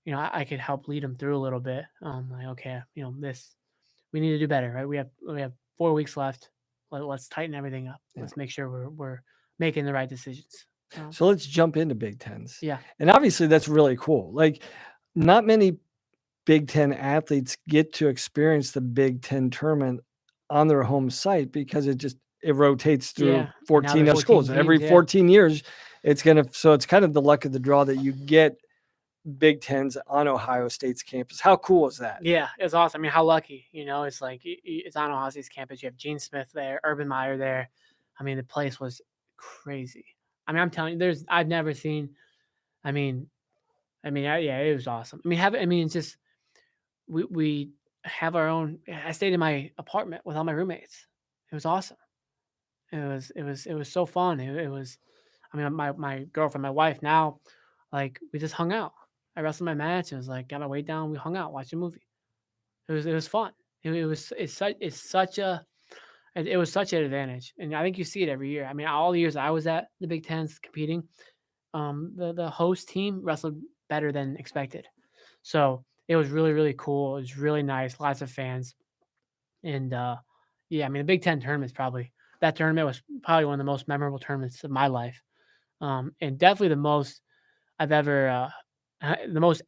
I could help lead them through a little bit. Like okay, this we need to do better, right? We have 4 weeks left. Let's tighten everything up. Yeah. Let's make sure we're making the right decisions. So let's jump into Big Tens. Yeah. And obviously that's really cool. Like, not many Big Ten athletes get to experience the Big Ten tournament on their home site because it rotates through Yeah. 14 there's 14 schools. Every teams, yeah. 14 years, so it's kind of the luck of the draw that you get Big Tens on Ohio State's campus. How cool is that? Yeah, it's awesome. I mean, how lucky, It's like it's on Ohio State's campus. You have Gene Smith there, Urban Meyer there. I mean, the place was crazy. I mean, I'm telling you, I've never seen. I mean, yeah, it was awesome. It's just we have our own. I stayed in my apartment with all my roommates. It was awesome. It was so fun. It was. I mean, my girlfriend, my wife now, like we just hung out. I wrestled my match. It was like got my weight down. We hung out, watched a movie. It was fun. It was such an advantage, and I think you see it every year. I mean, all the years I was at the Big Tens competing, the host team wrestled better than expected, so it was really cool. It was really nice, lots of fans, and Yeah, I mean, the Big Ten tournament that tournament was probably one of the most memorable tournaments of my life. And definitely the most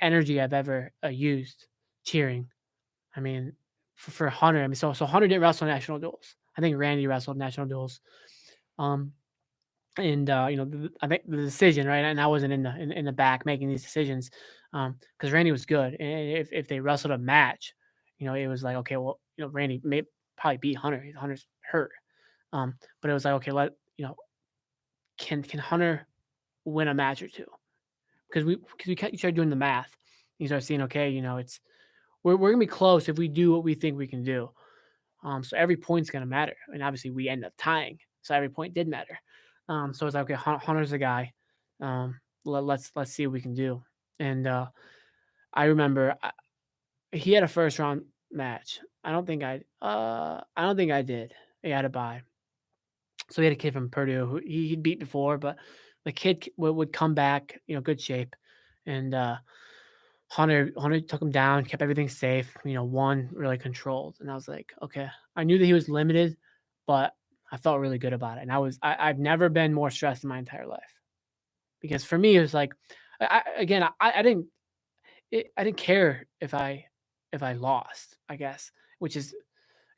energy I've ever used cheering. I mean, for Hunter, I mean, so Hunter didn't wrestle national duels. I think Randy wrestled national duels. And I think the decision, right? And I wasn't in the back making these decisions, because Randy was good. And if they wrestled a match, it was like, okay, well, Randy may probably beat Hunter. Hunter's hurt. But it was like, okay, can Hunter win a match or two? Because you start doing the math. You start seeing, okay, we're gonna be close if we do what we think we can do. So every point's gonna matter, and obviously we end up tying, so every point did matter. So it's like, okay, Hunter's the guy. Let's see what we can do. And I remember he had a first round match. I don't think I did. He had a bye. So he had a kid from Purdue who he'd beat before, but the kid would come back, good shape, and Hunter took him down, kept everything safe, won really controlled. And I was like, okay, I knew that he was limited, but I felt really good about it. And I've never been more stressed in my entire life, because for me, it was like, I didn't care if I lost, I guess, which is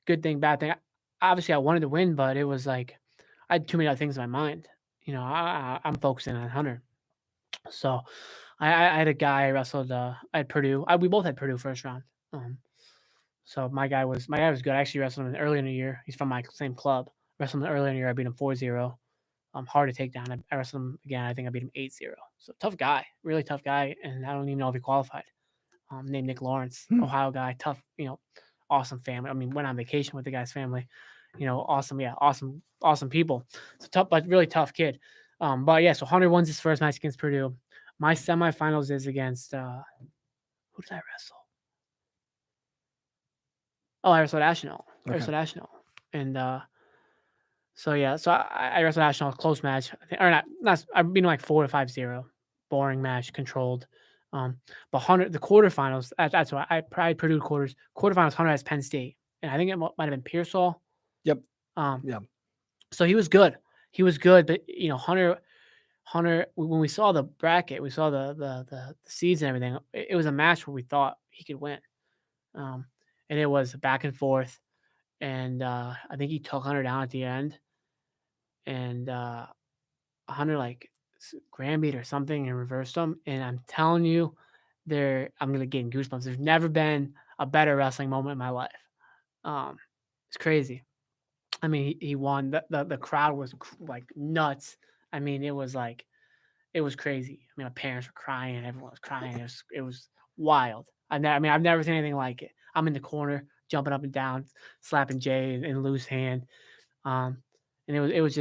good thing, bad thing. Obviously I wanted to win, but it was like, I had too many other things in my mind. I'm focusing on Hunter. So I had a guy I wrestled at Purdue. We both had Purdue first round. So my guy was good. I actually wrestled him early in the year. He's from my same club. Wrestled him early in the year. I beat him 4-0. Hard to take down. I wrestled him again. I think I beat him 8-0. So tough guy, really tough guy. And I don't even know if he qualified. Named Nick Lawrence, Ohio guy, tough, awesome family. I mean, went on vacation with the guy's family. Awesome, awesome people. So tough, but really tough kid. But yeah, so Hunter wins his first match against Purdue. My semifinals is against who did I wrestle? Oh, I wrestled Asheville. And so I wrestled Asheville, close match. I beat him like 4-5-0. Boring match, controlled. But Hunter, the quarterfinals, that's why I probably Purdue quarterfinals. Hunter has Penn State, and I think it might have been Pearsall. Yep. Yeah. So he was good. But Hunter. When we saw the bracket, we saw the seeds and everything. It was a match where we thought he could win, and it was back and forth. And I think he took Hunter down at the end, and Hunter like grand beat or something and reversed him. And I'm telling you, I'm gonna get goosebumps. There's never been a better wrestling moment in my life. It's crazy. I mean, he won. The crowd was like nuts. I mean, it was crazy. I mean, my parents were crying. Everyone was crying. It was wild. I've never seen anything like it. I'm in the corner, jumping up and down, slapping Jay in loose hand. And it was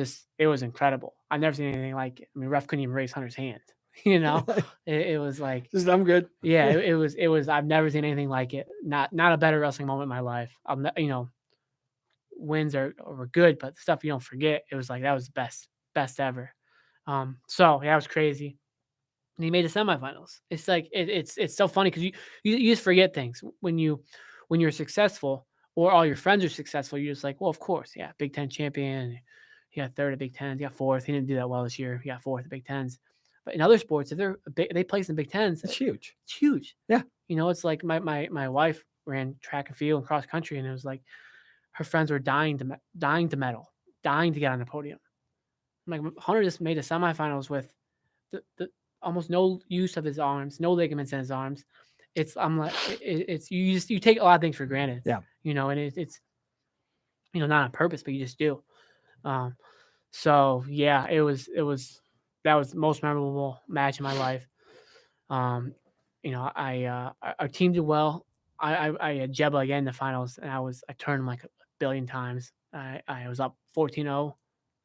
incredible. I've never seen anything like it. I mean, ref couldn't even raise Hunter's hand. It was like, Just, I'm good. Yeah, it was. I've never seen anything like it. Not a better wrestling moment in my life. Wins were good, but the stuff you don't forget. It was like that was the best ever. So yeah, it was crazy. And he made the semifinals. It's like it's so funny because you just forget things when you're successful or all your friends are successful. You're just like, well, of course, yeah, Big Ten champion. He got third at Big Tens. He got fourth. He didn't do that well this year. He got fourth at Big Tens. But in other sports, if they place in Big Tens, It's huge. It's huge. Yeah. It's like my wife ran track and field and cross country, and it was like her friends were dying to medal, dying to get on the podium. I'm like, Hunter just made the semifinals with the almost no use of his arms, no ligaments in his arms. I'm like, it's you take a lot of things for granted. Yeah. And it's not on purpose, but you just do. So yeah, that was the most memorable match in my life. Our team did well. I had Jebba again in the finals, and I turned him like a billion times. I was up 14-0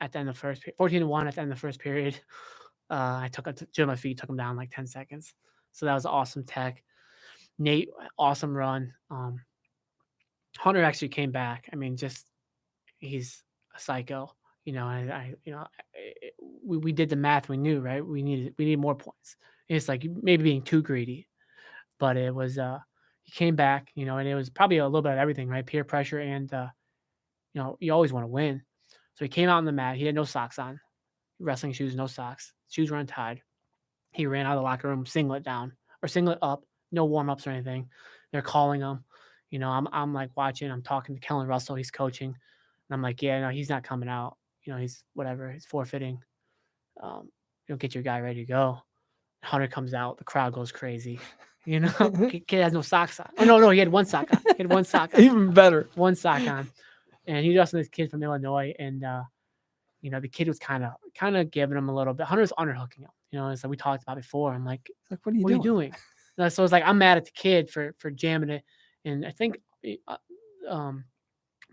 at the end of the first 14-1 at the end of the first period. I took him to my feet, took him down like 10 seconds. So that was awesome tech. Nate, awesome run. Hunter actually came back. I mean, he's a psycho. We did the math. We knew, right? We needed more points. It's like maybe being too greedy, but it was he came back, and it was probably a little bit of everything, right? Peer pressure and you always want to win. So he came out on the mat. He had no socks on, wrestling shoes, no socks. Shoes were untied. He ran out of the locker room, singlet down or singlet up, no warm ups or anything. They're calling him. I'm like watching. I'm talking to Kellen Russell. He's coaching, and I'm like, yeah, no, he's not coming out. He's whatever. He's forfeiting. Get your guy ready to go. Hunter comes out. The crowd goes crazy. Kid has no socks on. Oh no, he had one sock on. He had one sock on. Even better. One sock on, and he wrestled this kid from Illinois, and the kid was kind of giving him a little bit. Hunter was underhooking him. It's like we talked about before. I'm like, what are you doing? So it's like I'm mad at the kid for jamming it, and I think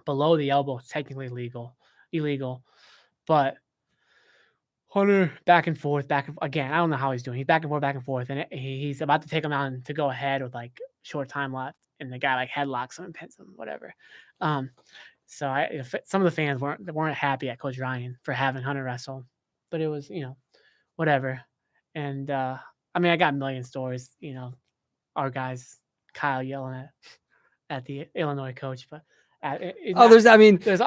below the elbow is technically illegal, but Hunter back and forth. Again, I don't know how he's doing. He's back and forth, and he's about to take him on to go ahead with like short time left, and the guy like headlocks him and pins him, whatever. So some of the fans weren't happy at Coach Ryan for having Hunter wrestle, but it was whatever. And I got a million stories. Our guys, Kyle yelling at the Illinois coach, but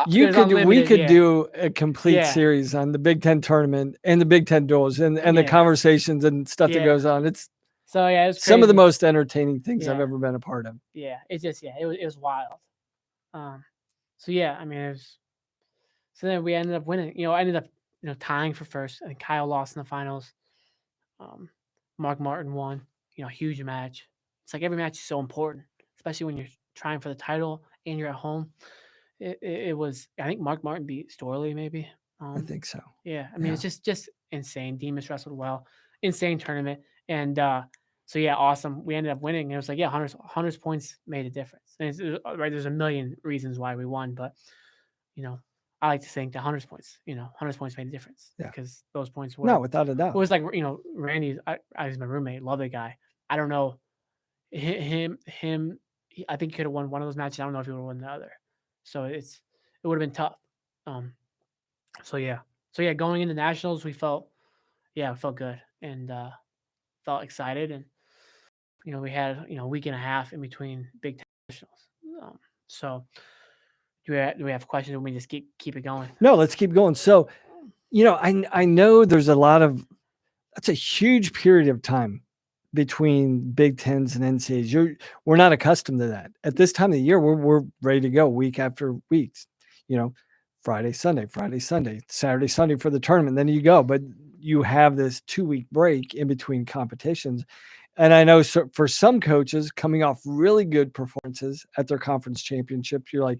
we could do a complete series on the Big Ten tournament and the Big Ten duels and the conversations and stuff that goes on. It's some of the most entertaining things I've ever been a part of. Yeah, it was wild. It was. So then we ended up winning. I ended up tying for first, and Kyle lost in the finals. Mark Martin won. Huge match. It's like every match is so important, especially when you're trying for the title and you're at home. It was. I think Mark Martin beat Storley, maybe. I think so. Yeah, it's just insane. Demas wrestled well. Insane tournament, and awesome. We ended up winning. It was like, Hunter's points made a difference. And right, there's a million reasons why we won, but I like to think that Hunter's points made a difference because those points were without a doubt. It was like Randy. I was my roommate. Love the guy. I don't know him. I think he could have won one of those matches. I don't know if he would have won the other. So it would have been tough. Going into nationals, we felt good and felt excited, and we had a week and a half in between Big Ten nationals. So do we have questions, or we just keep it going? No, let's keep going. So, I know there's that's a huge period of time between Big Tens and NCAAs. We're not accustomed to that. At this time of the year, we're ready to go week after week. Friday, Sunday, Saturday, Sunday for the tournament. Then you go, but you have this 2-week break in between competitions. And I know for some coaches coming off really good performances at their conference championships, you're like,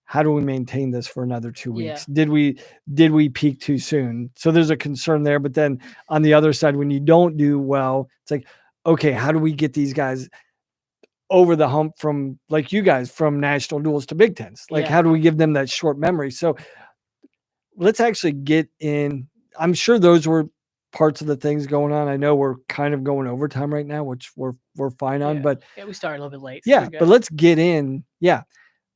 how do we maintain this for another 2 weeks? Did we peak too soon? So there's a concern there. But then on the other side, when you don't do well, it's like, okay, how do we get these guys over the hump from, like you guys, from national duels to Big Tens? Like, how do we give them that short memory? So let's actually get in. I'm sure those were parts of the things going on. I know we're kind of going overtime right now, which we're fine on, but we started a little bit late. So but let's get in.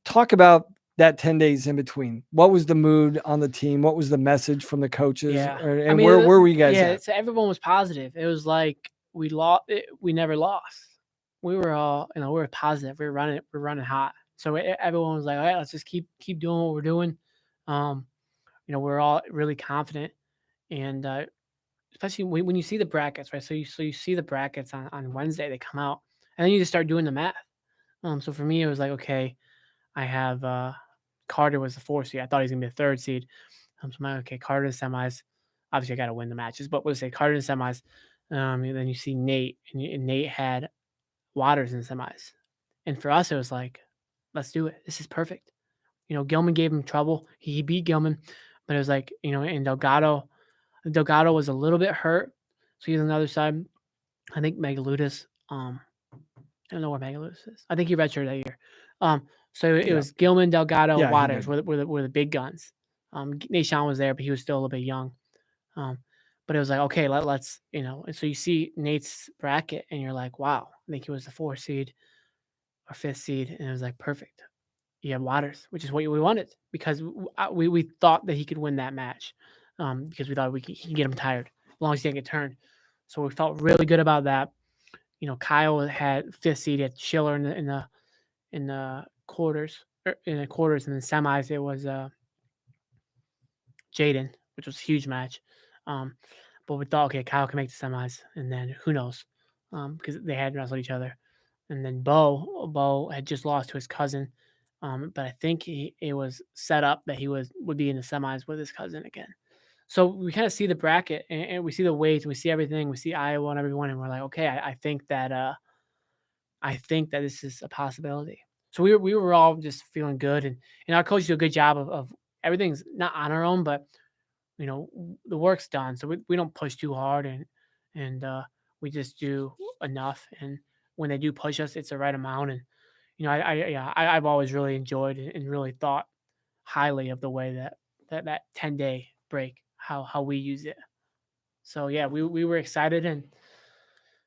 Talk about that 10 days in between. What was the mood on the team? What was the message from the coaches? And where were you guys at? So everyone was positive. It was like we never lost. We were all, we were positive. We were running hot. So everyone was like, all right, let's just keep doing what we're doing. We're all really confident, and especially when you see the brackets, right? So you see the brackets on Wednesday, they come out, and then you just start doing the math. So for me, it was like, okay, I have Carter was the 4th seed. I thought he was gonna be the 3rd seed. So I'm like, okay, Carter in semis. Obviously, I got to win the matches, but we'll say Carter in semis. And then you see Nate, and Nate had Waters in semis, and for us, it was like, let's do it. This is perfect. Gilman gave him trouble. He beat Gilman, but it was like, and Delgado was a little bit hurt, so he's on the other side. I think Megaludis. I don't know where Megaludis is. I think he redshirted that year. So it was Gilman, Delgado, Waters were the big guns. Nate Sean was there, but he was still a little bit young. But it was like, okay, let's, and so you see Nate's bracket and you're like, wow, I think he was the 4th seed or 5th seed. And it was like, perfect. You have Waters, which is what we wanted, because we thought that he could win that match, because we thought he could get him tired as long as he didn't get turned. So we felt really good about that. Kyle had 5th seed, he had Schiller in the quarters, in the quarters, and then semis it was Jaden, which was a huge match. But we thought, okay, Kyle can make the semis, and then who knows, because they had wrestled each other. And then Bo had just lost to his cousin, but I think it was set up that he would be in the semis with his cousin again. So we kind of see the bracket, and we see the weights, and we see everything. We see Iowa and everyone, and we're like, okay, I think that this is a possibility. So we were all just feeling good, and our coaches do a good job of everything's not on our own, but the work's done. So we don't push too hard, and we just do enough. And when they do push us, it's the right amount. And I've always really enjoyed and really thought highly of the way that 10-day break, how we use it. So yeah, we were excited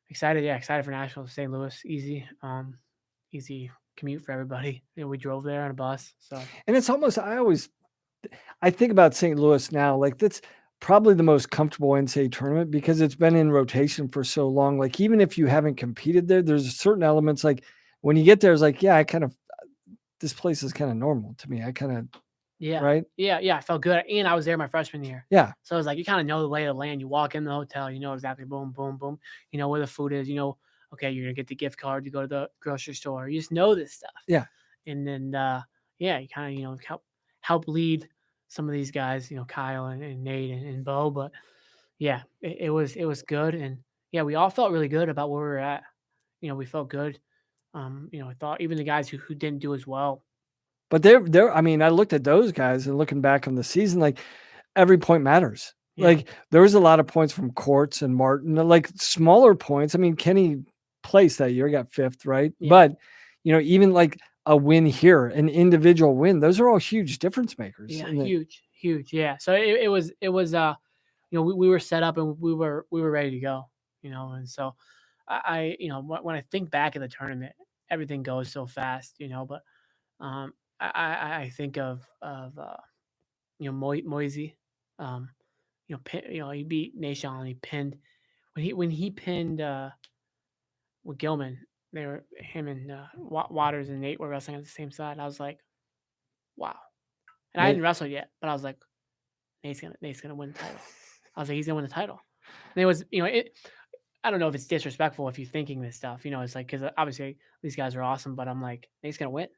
excited for Nashville, St. Louis, easy commute for everybody. We drove there on a bus. So And it's almost, I think about St. Louis now, like that's probably the most comfortable NCAA tournament because it's been in rotation for so long. Like even if you haven't competed there, there's certain elements like when you get there, it's like, yeah, this place is kind of normal to me. yeah, right? yeah, I felt good, and I was there my freshman year. Yeah. So it's like you kind of know the lay of the land. You walk in the hotel, exactly, boom, boom, boom. You know where the food is. Okay, you're gonna get the gift card to go to the grocery store. You just know this stuff. Yeah. And then you kind of help lead some of these guys. Kyle and Nate and Bo. But yeah, it was good, and yeah, we all felt really good about where we were at. We felt good. I thought even the guys who didn't do as well. But they're, I mean, I looked at those guys and looking back on the season, like every point matters. Yeah. Like there was a lot of points from Quartz and Martin, like smaller points. I mean, Kenny placed that year, got 5th, right? Yeah. But, even like a win here, an individual win, those are all huge difference makers. Yeah, And huge. Yeah. So it was we were set up and we were ready to go, and so when I think back at the tournament, everything goes so fast, but I think of Moisey, he beat Nation and he pinned when he pinned with Gilman. Him and Waters and Nate were wrestling at the same side. I was like, wow. And I hadn't wrestled yet, but I was like, Nate's gonna win the title. I was like, he's gonna win the title. And it was, I don't know if it's disrespectful if you're thinking this stuff, it's like, because obviously these guys are awesome, but I'm like, Nate's gonna win.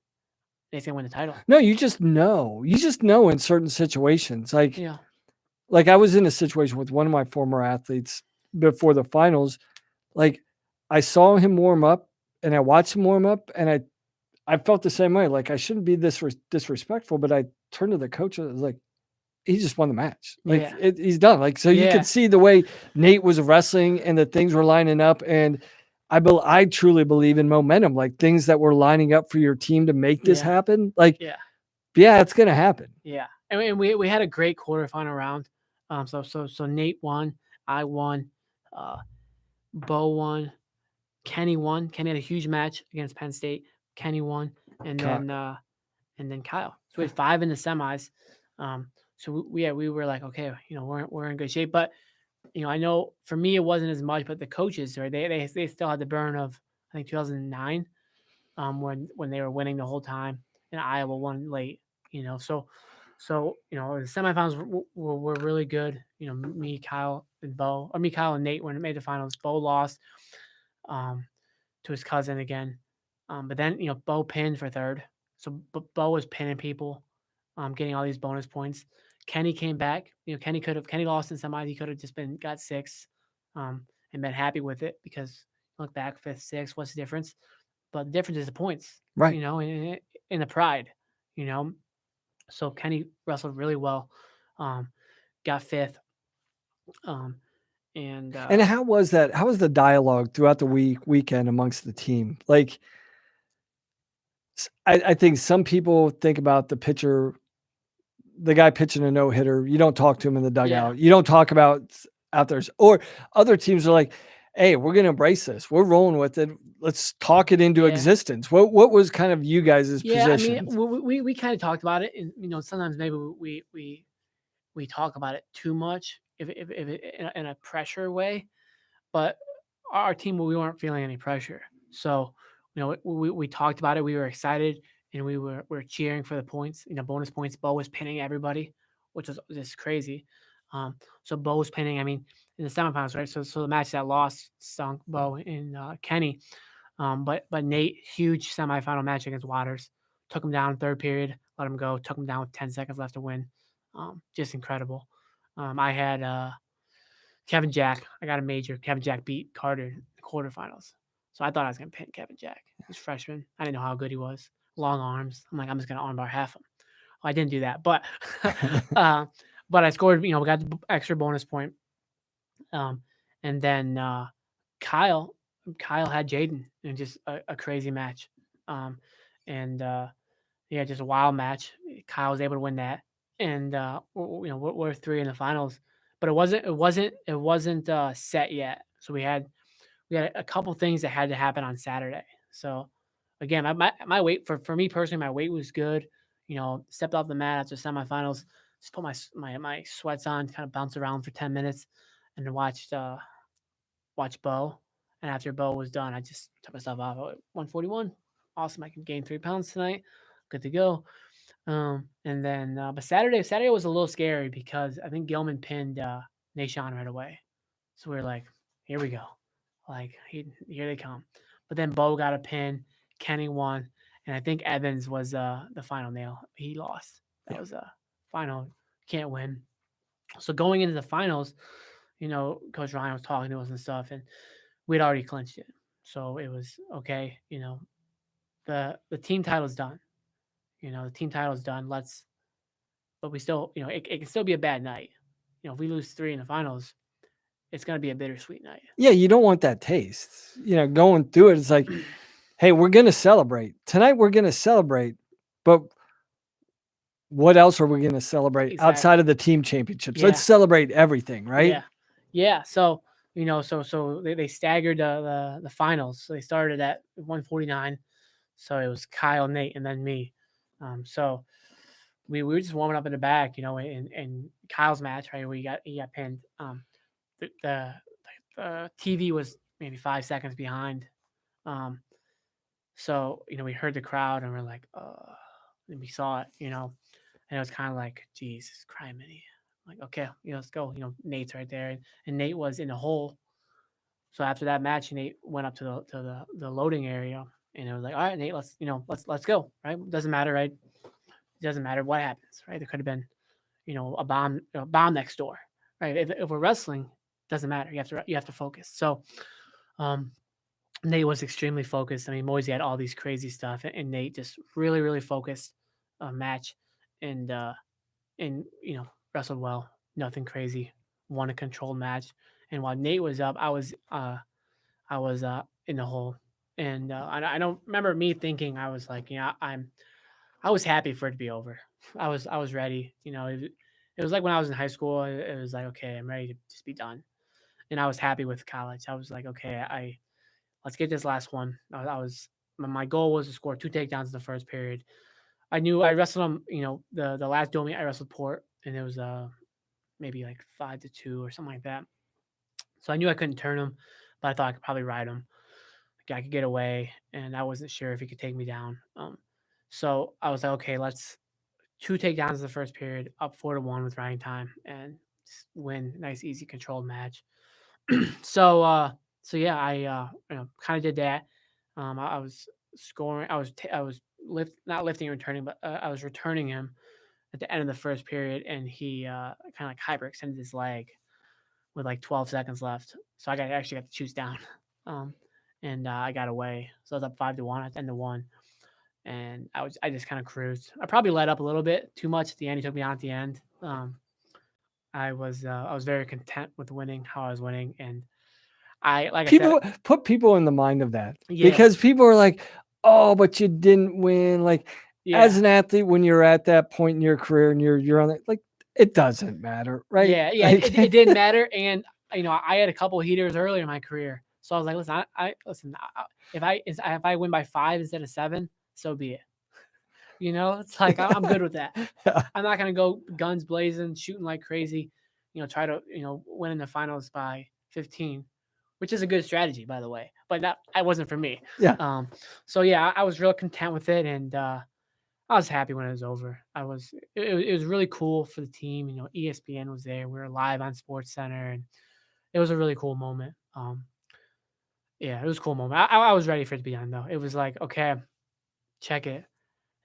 Nate's gonna win the title. no, you just know in certain situations. Like, Yeah. like I was in a situation with one of my former athletes before the finals. Like I saw him warm up and I watched him warm up and I felt the same way. Like I shouldn't be this disrespectful, but I turned to the coach and I was like, he just won the match. Like Yeah. he's done. Like, so you could see the way Nate was wrestling and the things were lining up. And I truly believe in momentum, like things that were lining up for your team to make this happen. Like, yeah, it's going to happen. Yeah. And we had a great quarterfinal round. So Nate won, I won, Bo won, Kenny won. Kenny had a huge match against Penn State. Kenny won, and then Kyle. So we had 5 in the semis. So we were like, okay, we're in good shape. But I know for me it wasn't as much, but the coaches, right? They still had the burn of I think 2009, when they were winning the whole time, and Iowa won late. So the semifinals were really good. Me, Kyle, and Bo, or me, Kyle, and Nate when it made the finals. Bo lost to his cousin again, but then Bo pinned for 3rd. So Bo was pinning people, getting all these bonus points. Kenny came back. Kenny lost in semis. He could have just got 6, and been happy with it because look back 5th, 6th. What's the difference? But the difference is the points, right? In the pride, So Kenny wrestled really well, got 5th, and how was that? How was the dialogue throughout the weekend amongst the team? Like, I think some people think about the pitcher, the guy pitching a no-hitter. You don't talk to him in the dugout. You don't talk about out there. Or other teams are like, hey, we're going to embrace this. We're rolling with it. Let's talk it into existence. What was kind of you guys' position? I mean, we kind of talked about it, and sometimes maybe we talk about it too much if in a pressure way, but our team, we weren't feeling any pressure. So we talked about it. We were excited, and we were cheering for the points, bonus points. Bo was pinning everybody, which was just crazy. So Bo was pinning. I mean, in the semifinals, right? So the match that lost stunk Bo and Kenny. But Nate, huge semifinal match against Waters, took him down third period, let him go, took him down with 10 seconds left to win. Just incredible. I had Kevin Jack. I got a major. Kevin Jack beat Carter in the quarterfinals. So I thought I was going to pin Kevin Jack. He's freshman. I didn't know how good he was. Long arms. I'm like, I'm just going to armbar half him. Well, I didn't do that. But but I scored, we got the extra bonus point. And then Kyle had Jaden in just a crazy match. Yeah, just a wild match. Kyle was able to win that. And we're three in the finals. But it wasn't set yet. So we had a couple things that had to happen on Saturday. So again, my weight for me personally, my weight was good. Stepped off the mat after semifinals, just put my sweats on, kind of bounce around for 10 minutes, and then watched Bo. And after Bo was done, I just took myself off at 141. Awesome, I can gain 3 pounds tonight. Good to go. And then, but Saturday was a little scary because I think Gilman pinned Nashon right away. So we were like, here we go. Like, here they come. But then Bo got a pin, Kenny won, and I think Evans was the final nail. He lost. That was a final, can't win. So going into the finals, Coach Ryan was talking to us and stuff, and we'd already clinched it. So it was okay. The team title's done. The team title's done. But we still, it can still be a bad night. If we lose 3 in the finals, it's going to be a bittersweet night. Yeah, you don't want that taste. Going through it, it's like, hey, we're going to celebrate. Tonight we're going to celebrate, but what else are we going to celebrate outside of the team championships? Yeah. Let's celebrate everything, right? Yeah. So, so they staggered the finals. So they started at 149. So it was Kyle, Nate, and then me. So we were just warming up in the back, in Kyle's match, right? Where he got pinned. The TV was maybe 5 seconds behind. So, we heard the crowd and we're like, and we saw it, and it was kind of like, Jesus Christ, Minnie. Like, okay, let's go. Nate's right there. And Nate was in the hole. So after that match, Nate went up to the loading area and it was like, all right, Nate, let's go. Right. Doesn't matter, right? It doesn't matter what happens, right? There could have been, a bomb next door. Right. If we're wrestling, doesn't matter. You have to focus. So Nate was extremely focused. I mean, Moisey had all these crazy stuff, and Nate just really, really focused match, and wrestled well. Nothing crazy. Won a controlled match. And while Nate was up, I was in the hole, and I don't remember me thinking I was like, I was happy for it to be over. I was ready. It was like when I was in high school. It was like, okay, I'm ready to just be done. And I was happy with college. I was like, okay, let's get this last one. My goal was to score 2 takedowns in the first period. I knew I wrestled him, the last duel meet I wrestled Port, and it was maybe like 5-2 or something like that. So I knew I couldn't turn him, but I thought I could probably ride him. I could get away, and I wasn't sure if he could take me down. So I was like, okay, let's 2 takedowns in the first period, up 4-1 with riding time, and just win. Nice, easy, controlled match. So yeah, I kind of did that. I was scoring. I was not lifting and returning, but I was returning him at the end of the first period, and he kind of like hyperextended his leg with like 12 seconds left. So I actually got to choose down, and I got away. So I was up 5-1 at the end of 1, and I just kind of cruised. I probably let up a little bit too much at the end. He took me out at the end. I was very content with winning how I was winning, and put people in the mind of that, because people are like, oh, but you didn't win. Like as an athlete, when you're at that point in your career and you're on it, like it doesn't matter, right? Yeah, Like, it didn't matter. And I had a couple of heaters earlier in my career, so I was like, listen, if I win by 5 instead of 7, so be it. It's like I'm good with that. Yeah. I'm not gonna go guns blazing, shooting like crazy. Try to win in the finals by 15. Which is a good strategy, by the way, but it wasn't for me. Yeah. So yeah, I was real content with it, and I was happy when it was over. It was really cool for the team. You know, ESPN was there. We were live on Sports Center, and it was a really cool moment. Yeah, it was a cool moment. I was ready for it to be done though. It was like, okay, check it,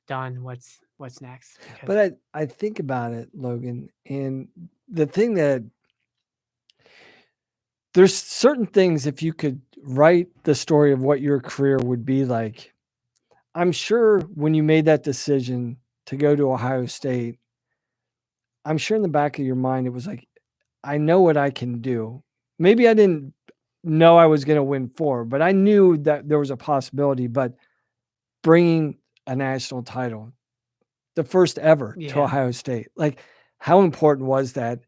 done. What's next? Because But I think about it, Logan, and the thing that there's certain things, if you could write the story of what your career would be like, I'm sure when you made that decision to go to Ohio State, I'm sure in the back of your mind, it was like, I know what I can do. Maybe I didn't know I was going to win 4, but I knew that there was a possibility. But bringing a national title, the first ever to yeah, Ohio State, like how important was that?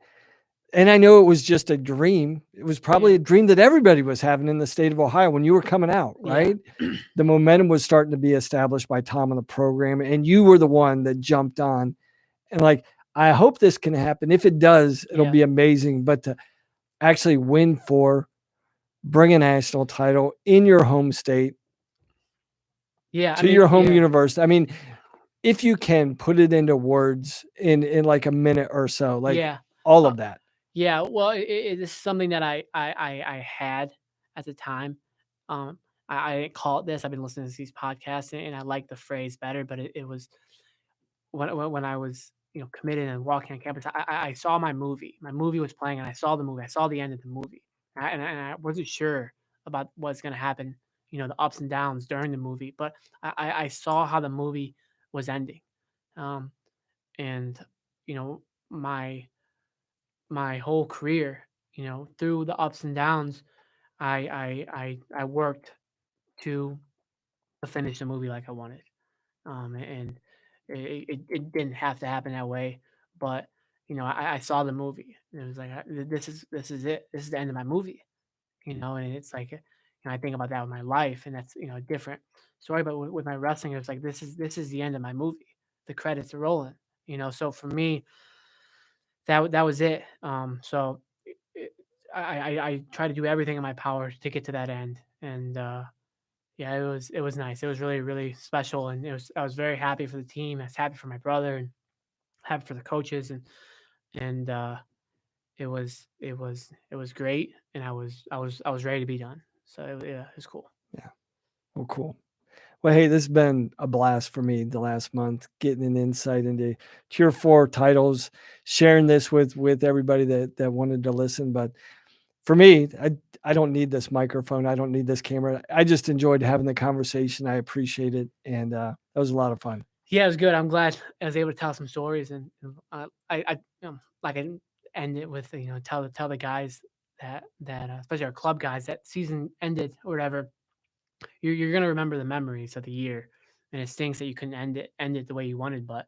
And I know it was just a dream. It was probably a dream that everybody was having in the state of Ohio when you were coming out, yeah, right? The momentum was starting to be established by Tom and the program, and you were the one that jumped on. And like, I hope this can happen. If it does, it'll Yeah. be amazing. But to actually win 4, bring a national title in your home state yeah. I to mean, your home yeah, university. I mean, if you can put it into words in like a minute or so, like yeah. all Uh, of that. Yeah, well, it's something that I had at the time. I didn't call it this. I've been listening to these podcasts, and I like the phrase better. But it was when I was committed and walking on campus. I saw my movie. My movie was playing, and I saw the movie. I saw the end of the movie, and I wasn't sure about what's going to happen. You know, the ups and downs during the movie, but I saw how the movie was ending, um, and you know my whole career, through the ups and downs, I worked to finish the movie like I wanted. And it didn't have to happen that way, but I saw the movie. And it was like this is it. This is the end of my movie. And it's like I think about that with my life, and that's a different story. But with my wrestling, it's like this is the end of my movie. The credits are rolling. So for me, that was it. So it, I try to do everything in my power to get to that end, and yeah, it was nice. It was really really special, and I was very happy for the team. I was happy for my brother, and happy for the coaches, and it was great, and I was ready to be done. So yeah, it was cool. Yeah. Well, cool. Well, hey, this has been a blast for me the last month, getting an insight into Tier 4 titles, sharing this with everybody that wanted to listen. But for me, I don't need this microphone. I don't need this camera. I just enjoyed having the conversation. I appreciate it, and that was a lot of fun. Yeah, it was good. I'm glad I was able to tell some stories, and like I didn't end it with tell the guys that especially our club guys that season ended or whatever. You're gonna remember the memories of the year, and it stinks that you couldn't end it the way you wanted. But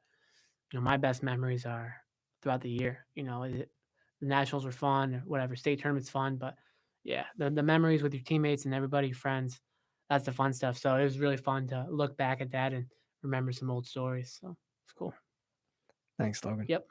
my best memories are throughout the year. The nationals were fun, or whatever. State tournaments fun, but yeah, the memories with your teammates and everybody, your friends, that's the fun stuff. So it was really fun to look back at that and remember some old stories. So it's cool. Thanks, Logan. Yep.